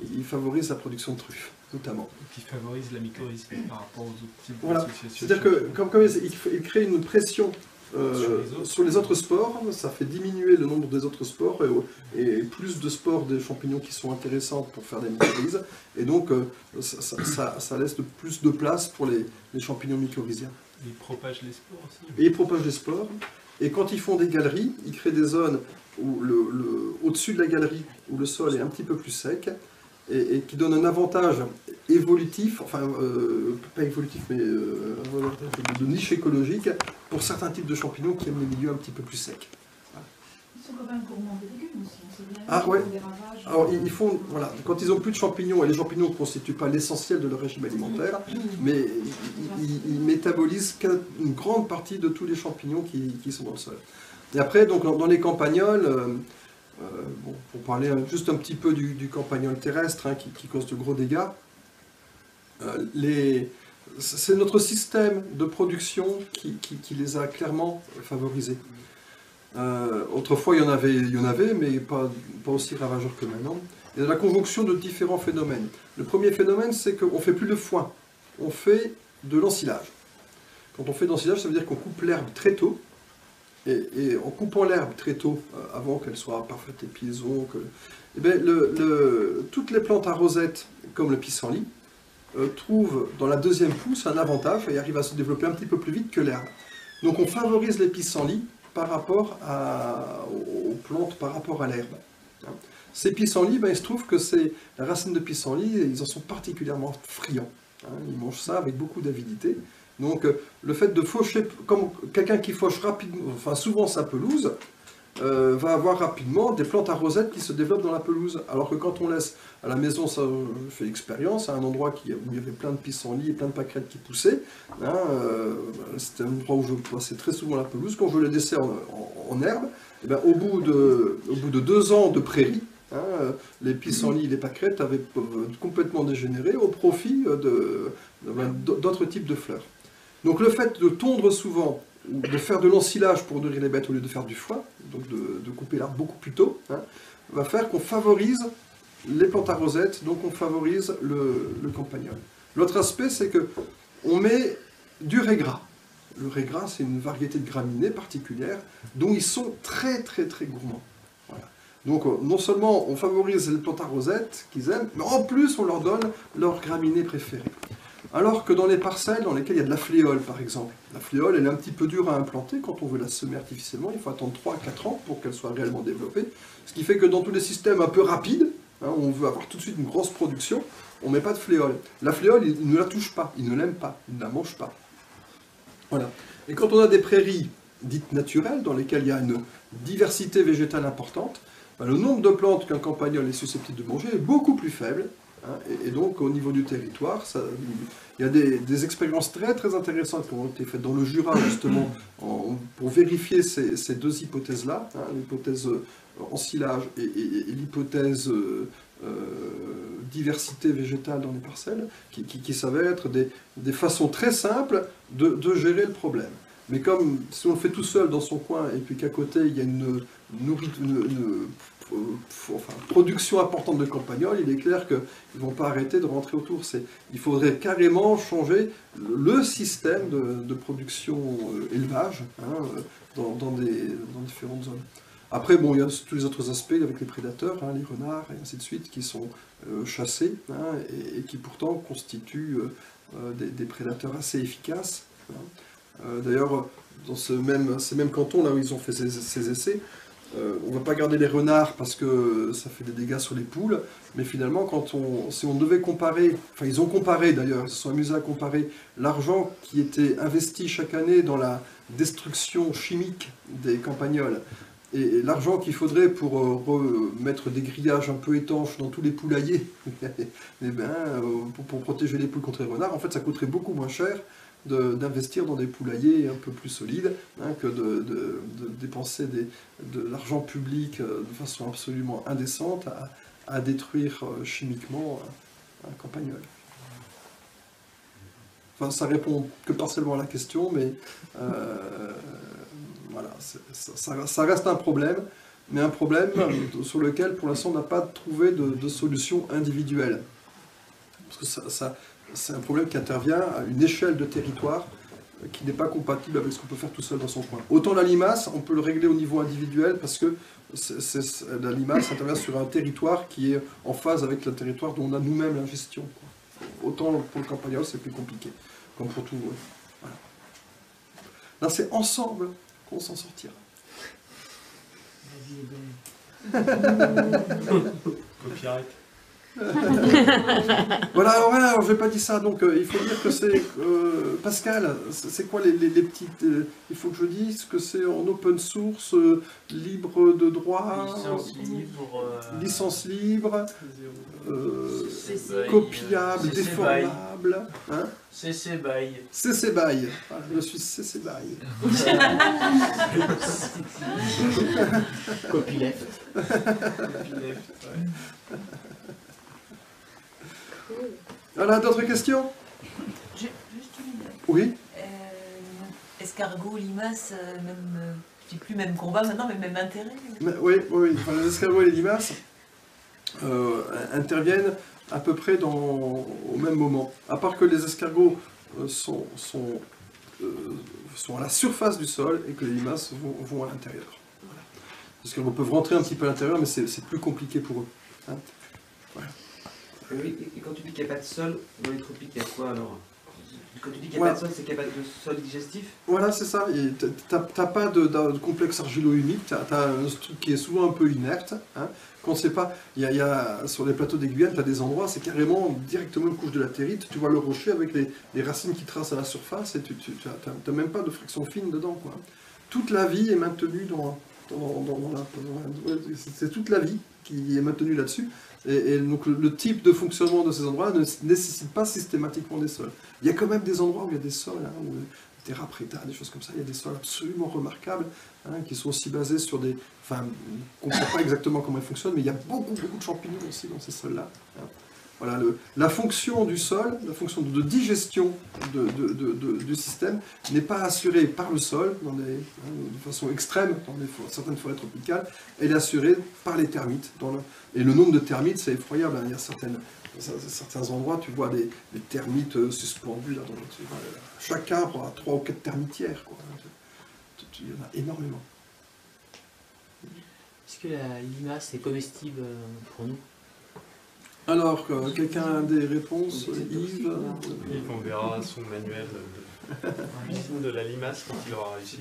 il favorise la production de truffes, notamment. Qui favorise la mycorhizie par rapport aux autres types voilà. d'associations. C'est-à-dire que comme il crée une pression sur les autres spores, ça fait diminuer le nombre des autres spores et plus de spores des champignons qui sont intéressantes pour faire des mycorhizes. Et donc ça laisse plus de place pour les champignons mycorhiziens. Ils propagent les spores aussi. Et ils propagent les spores. Et quand ils font des galeries, ils créent des zones où au-dessus de la galerie, où le sol est un petit peu plus sec, et qui donne un avantage évolutif, enfin, pas évolutif, mais un avantage de niche écologique pour certains types de champignons qui aiment les milieux un petit peu plus secs. Voilà. Ils sont quand même gourmands de légumes aussi, on sait bien. Ah ouais. Des ravages. Alors ils font, voilà, quand ils n'ont plus de champignons, et les champignons ne constituent pas l'essentiel de leur régime alimentaire, mais ils métabolisent une grande partie de tous les champignons qui sont dans le sol. Et après, donc dans les campagnols, pour parler juste un petit peu du campagnol terrestre, hein, qui cause de gros dégâts, c'est notre système de production qui les a clairement favorisés. Autrefois, il y en avait, mais pas aussi ravageurs que maintenant. Il y a la conjonction de différents phénomènes. Le premier phénomène, c'est qu'on ne fait plus de foin, on fait de l'ensilage. Quand on fait de l'ensilage, ça veut dire qu'on coupe l'herbe très tôt, et en coupant l'herbe très tôt, avant qu'elle soit parfaite épiaison, toutes les plantes à rosette, comme le pissenlit, trouvent dans la deuxième pousse un avantage et arrivent à se développer un petit peu plus vite que l'herbe. Donc on favorise les pissenlits par rapport aux plantes, par rapport à l'herbe. Ces pissenlits, il se trouve que la racine de pissenlit, ils en sont particulièrement friands. Ils mangent ça avec beaucoup d'avidité. Donc le fait de faucher, comme quelqu'un qui fauche rapidement, enfin souvent sa pelouse, va avoir rapidement des plantes à rosette qui se développent dans la pelouse. Alors que quand on laisse à la maison, ça je fais l'expérience, à un endroit où il y avait plein de pissenlits et plein de pâquerettes qui poussaient, c'était un endroit où je passais très souvent la pelouse, quand je les laissais en herbe, au bout de 2 ans de prairie, les pissenlits et les pâquerettes avaient complètement dégénéré au profit d'autres types de fleurs. Donc le fait de tondre souvent, ou de faire de l'ensilage pour nourrir les bêtes au lieu de faire du foin, donc de couper l'arbre beaucoup plus tôt, va faire qu'on favorise les plantes à rosette, donc on favorise le campagnol. L'autre aspect, c'est qu'on met dur et gras. Le raiegras, c'est une variété de graminées particulière dont ils sont très très très gourmands. Voilà. Donc non seulement on favorise les plantes à rosette qu'ils aiment, mais en plus on leur donne leurs graminées préférées. Alors que dans les parcelles dans lesquelles il y a de la fléole par exemple, la fléole elle est un petit peu dure à implanter quand on veut la semer artificiellement, il faut attendre 3 à 4 ans pour qu'elle soit réellement développée, ce qui fait que dans tous les systèmes un peu rapides, hein, on veut avoir tout de suite une grosse production, on ne met pas de fléole. La fléole, il ne la touche pas, il ne l'aime pas, il ne la mange pas. Voilà. Et quand on a des prairies dites naturelles, dans lesquelles il y a une diversité végétale importante, ben, le nombre de plantes qu'un campagnol est susceptible de manger est beaucoup plus faible. Hein, et donc au niveau du territoire, il y a des expériences très très intéressantes qui ont été faites dans le Jura justement pour vérifier ces deux hypothèses-là, hein, l'hypothèse ensilage et l'hypothèse diversité végétale dans les parcelles, qui s'avèrent être des façons très simples de gérer le problème. Mais comme si on le fait tout seul dans son coin et puis qu'à côté il y a une production importante de campagnols, il est clair qu'ils ne vont pas arrêter de rentrer autour. Il faudrait carrément changer le système de production élevage hein, dans différentes zones. Après, bon, il y a tous les autres aspects avec les prédateurs, hein, les renards et ainsi de suite, qui sont chassés hein, et qui pourtant constituent des prédateurs assez efficaces. Hein. D'ailleurs, dans ces mêmes cantons là où ils ont fait ces essais, on ne va pas garder les renards parce que ça fait des dégâts sur les poules, mais finalement, si on devait comparer, enfin ils ont comparé d'ailleurs, ils se sont amusés à comparer l'argent qui était investi chaque année dans la destruction chimique des campagnols et l'argent qu'il faudrait pour remettre des grillages un peu étanches dans tous les poulaillers, et ben, pour protéger les poules contre les renards, en fait ça coûterait beaucoup moins cher d'investir dans des poulaillers un peu plus solides hein, que de dépenser de l'argent public de façon absolument indécente à détruire chimiquement un campagnol. Enfin, ça répond que partiellement à la question, mais voilà, ça reste un problème, mais un problème sur lequel pour l'instant on n'a pas trouvé de solution individuelle. Parce que c'est un problème qui intervient à une échelle de territoire qui n'est pas compatible avec ce qu'on peut faire tout seul dans son coin. Autant la limace, on peut le régler au niveau individuel parce que la limace intervient sur un territoire qui est en phase avec le territoire dont on a nous-mêmes la gestion. Autant pour le campagnol, c'est plus compliqué, comme pour tout. Ouais. Voilà. Là, c'est ensemble qu'on s'en sortira. Copyright. Voilà, alors, je n'ai pas dit ça, donc il faut dire que c'est... Pascal, c'est quoi les petites... il faut que je dise que c'est en open source, libre de droit... Licence libre, copiable, déformable... Hein, CC BY. CC BY. Voilà, je suis CC BY. Copyleft. Copyleft, ouais. Voilà, d'autres questions? Juste une idée. Oui. Escargot, limace, même, je dis plus même combat maintenant, mais même intérêt. Oui. Enfin, les escargots et les limaces interviennent à peu près au même moment. À part que les escargots sont à la surface du sol et que les limaces vont à l'intérieur. Voilà. Les escargots peuvent rentrer un petit peu à l'intérieur, mais c'est plus compliqué pour eux. Hein, voilà. Et quand tu dis qu'il n'y a pas de sol, dans les tropiques, il y a quoi alors? Quand tu dis qu'il n'y a pas de sol, c'est qu'il n'y a pas de sol digestif? Voilà, c'est ça. Tu n'as pas de complexe argilo-humique, tu as un truc qui est souvent un peu inerte. Hein. Quand c'est pas, sur les plateaux des Guyane, tu as des endroits, c'est carrément directement une couche de latérite, tu vois le rocher avec les racines qui tracent à la surface et tu n'as même pas de friction fine dedans. Quoi. Toute la vie est maintenue c'est toute la vie qui est maintenue là-dessus. Et donc le type de fonctionnement de ces endroits ne nécessite pas systématiquement des sols. Il y a quand même des endroits où il y a des sols, hein, des raprétas, des choses comme ça, il y a des sols absolument remarquables, hein, qui sont aussi basés sur des... Enfin, on ne comprend pas exactement comment ils fonctionnent, mais il y a beaucoup de champignons aussi dans ces sols-là. Hein. Voilà, la fonction du sol, la fonction de digestion du système n'est pas assurée par le sol, de façon extrême, dans certaines forêts tropicales, elle est assurée par les termites. Et le nombre de termites, c'est effroyable. Hein. Il y a certaines certains endroits, tu vois des termites suspendus. Là, chaque arbre a 3 ou 4 termitières, quoi. Il y en a énormément. Est-ce que la limace est comestible pour nous? Alors, quelqu'un a des réponses? Yves? Yves, on verra son manuel de la limace quand il aura réussi.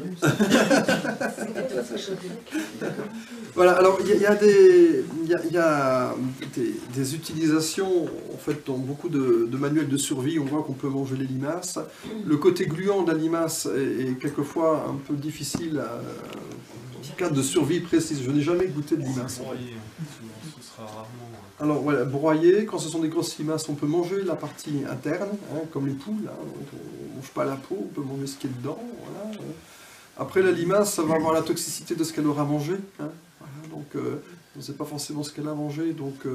Voilà, alors il y a des utilisations, en fait, dans beaucoup de manuels de survie, on voit qu'on peut manger les limaces. Le côté gluant de la limace est quelquefois un peu difficile dans le cadre de survie précise. Je n'ai jamais goûté de limace. Ce sera rarement... Alors voilà, broyer, quand ce sont des grosses limaces, on peut manger la partie interne, hein, comme les poules, hein, on ne mange pas la peau, on peut manger ce qui est dedans. Voilà. Après la limace, ça va avoir la toxicité de ce qu'elle aura mangé, hein, voilà, donc on ne sait pas forcément ce qu'elle a mangé, donc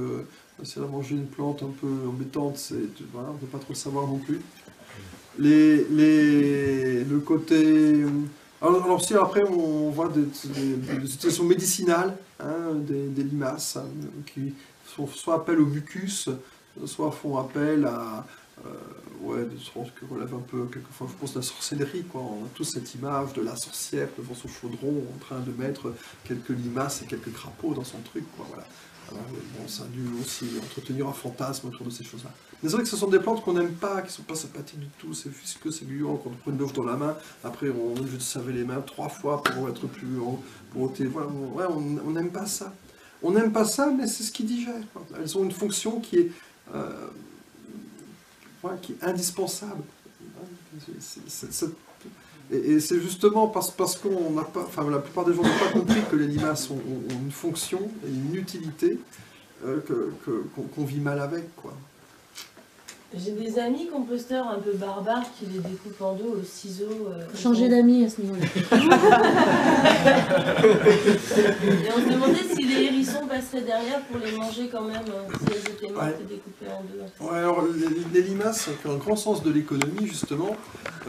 si elle a mangé une plante un peu embêtante, voilà, on ne peut pas trop le savoir non plus. Le côté... Alors si après on voit des utilisations médicinales, hein, des limaces, hein, qui font soit appel au mucus, soit font appel à je pense que relève un peu quelquefois, je pense, de la sorcellerie, quoi. On a tous cette image de la sorcière devant son chaudron en train de mettre quelques limaces et quelques crapauds dans son truc, quoi, voilà. Alors, bon, ça a dû aussi entretenir un fantasme autour de ces choses-là. Mais c'est vrai que ce sont des plantes qu'on n'aime pas, qui ne sont pas sympathiques du tout, c'est visqueux, c'est gluant, quand on prend une loge dans la main, après on est obligé de se laver les mains 3 fois pour être plus pour ôter. Voilà, ouais, on n'aime pas ça. On n'aime pas ça, mais c'est ce qui digère. Elles ont une fonction qui est indispensable. Et c'est justement parce qu'on n'a pas, enfin la plupart des gens n'ont pas compris que les limaces ont une fonction et une utilité qu'on vit mal avec, quoi. J'ai des amis composteurs un peu barbares qui les découpent en deux au ciseau. Changer d'amis à ce niveau-là. Et on se demandait si les hérissons passeraient derrière pour les manger quand même, si elles étaient mortes et découpées en deux. Ouais, alors les limaces ont un grand sens de l'économie, justement.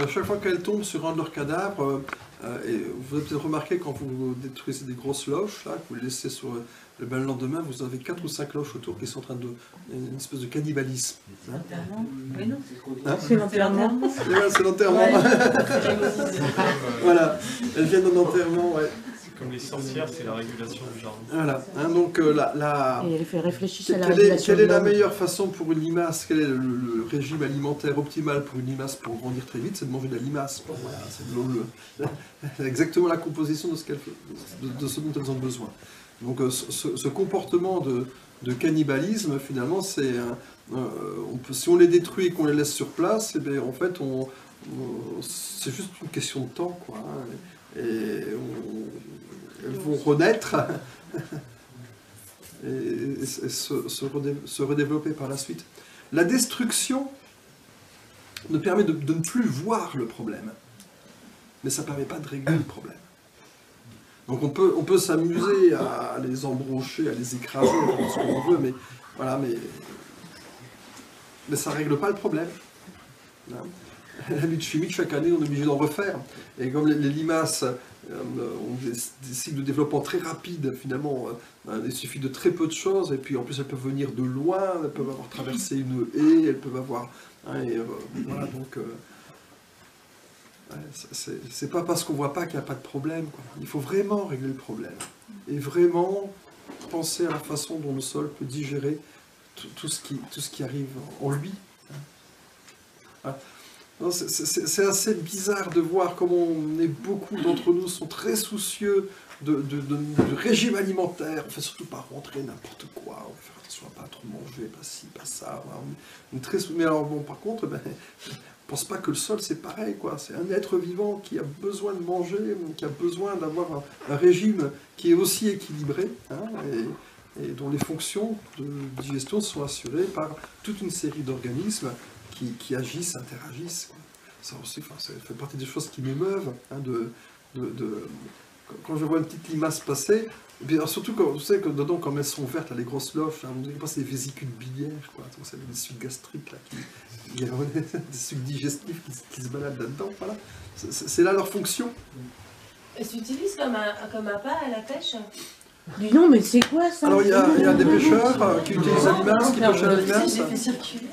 Chaque fois qu'elles tombent sur un de leurs cadavres, et vous avez peut-être remarqué quand vous détruisez des grosses loches, là, que vous les laissez sur le lendemain, vous avez 4 ou 5 loches autour qui sont en train de... une espèce de cannibalisme. Hein? Mais non, c'est l'enterrement. C'est l'enterrement. Voilà, elles viennent d'un enterrement, ouais. Comme les sorcières, c'est la régulation du jardin. Voilà, hein, donc Et elle fait réfléchir à la régulation. Quelle est la meilleure façon pour une limace, quel est le régime alimentaire optimal pour une limace pour grandir très vite? C'est de manger de la limace. Bon, voilà, c'est exactement la composition de ce dont elles ont besoin. Donc ce comportement de cannibalisme, finalement, c'est si on les détruit et qu'on les laisse sur place, eh bien, en fait, c'est juste une question de temps, quoi. Hein, et elles vont renaître et se redévelopper par la suite. La destruction nous permet de ne plus voir le problème, mais ça ne permet pas de régler le problème. Donc on peut s'amuser à les embrocher, à les écraser, à faire ce qu'on veut, mais voilà, mais ça ne règle pas le problème. La lutte chimique, chaque année, on est obligé d'en refaire. Et comme les limaces ont des cycles de développement très rapides, finalement, il suffit de très peu de choses, et puis en plus elles peuvent venir de loin, elles peuvent avoir traversé une haie, elles peuvent avoir... voilà, donc... c'est pas parce qu'on voit pas qu'il n'y a pas de problème, quoi. Il faut vraiment régler le problème. Et vraiment penser à la façon dont le sol peut digérer tout ce qui arrive en lui. Voilà. C'est assez bizarre de voir comment beaucoup d'entre nous sont très soucieux du régime alimentaire. On fait surtout pas rentrer n'importe quoi, on fait faire attention à pas trop manger, pas ci, pas ça. Voilà. Mais alors bon, par contre, je pense pas que le sol c'est pareil, quoi. C'est un être vivant qui a besoin de manger, qui a besoin d'avoir un régime qui est aussi équilibré, hein, et dont les fonctions de digestion sont assurées par toute une série d'organismes qui agissent, interagissent, quoi. Ça aussi, ça fait partie des choses qui m'émeuvent, hein, quand je vois une petite limace passer, et puis, alors, surtout quand vous savez que dedans, quand elles sont vertes, là, les grosses loches, on dirait pas c'est des vésicules biliaires, quoi. Donc, c'est des sucs gastriques, là, des sucs digestifs qui se baladent là-dedans, voilà. C'est là leur fonction. Elles s'utilisent comme un appât à la pêche? Dis non, mais c'est quoi ça? Alors il y a des pêcheurs qui utilisent la limace, qui pêchent à la limace. J'ai fait circuler.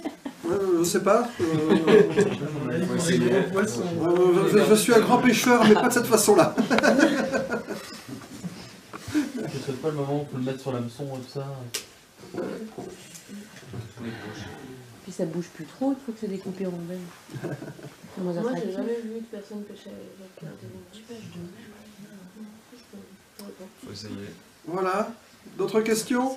Je sais pas. Je suis un grand pêcheur, mais pas de cette façon-là. Ce serait pas le moment où on peut le mettre sur l'hameçon comme ça. Puis ça bouge plus trop, il faut que c'est découpé en rondelles. Moi, j'ai jamais vu que personne pêchait avec un Faut essayer. Voilà. D'autres questions?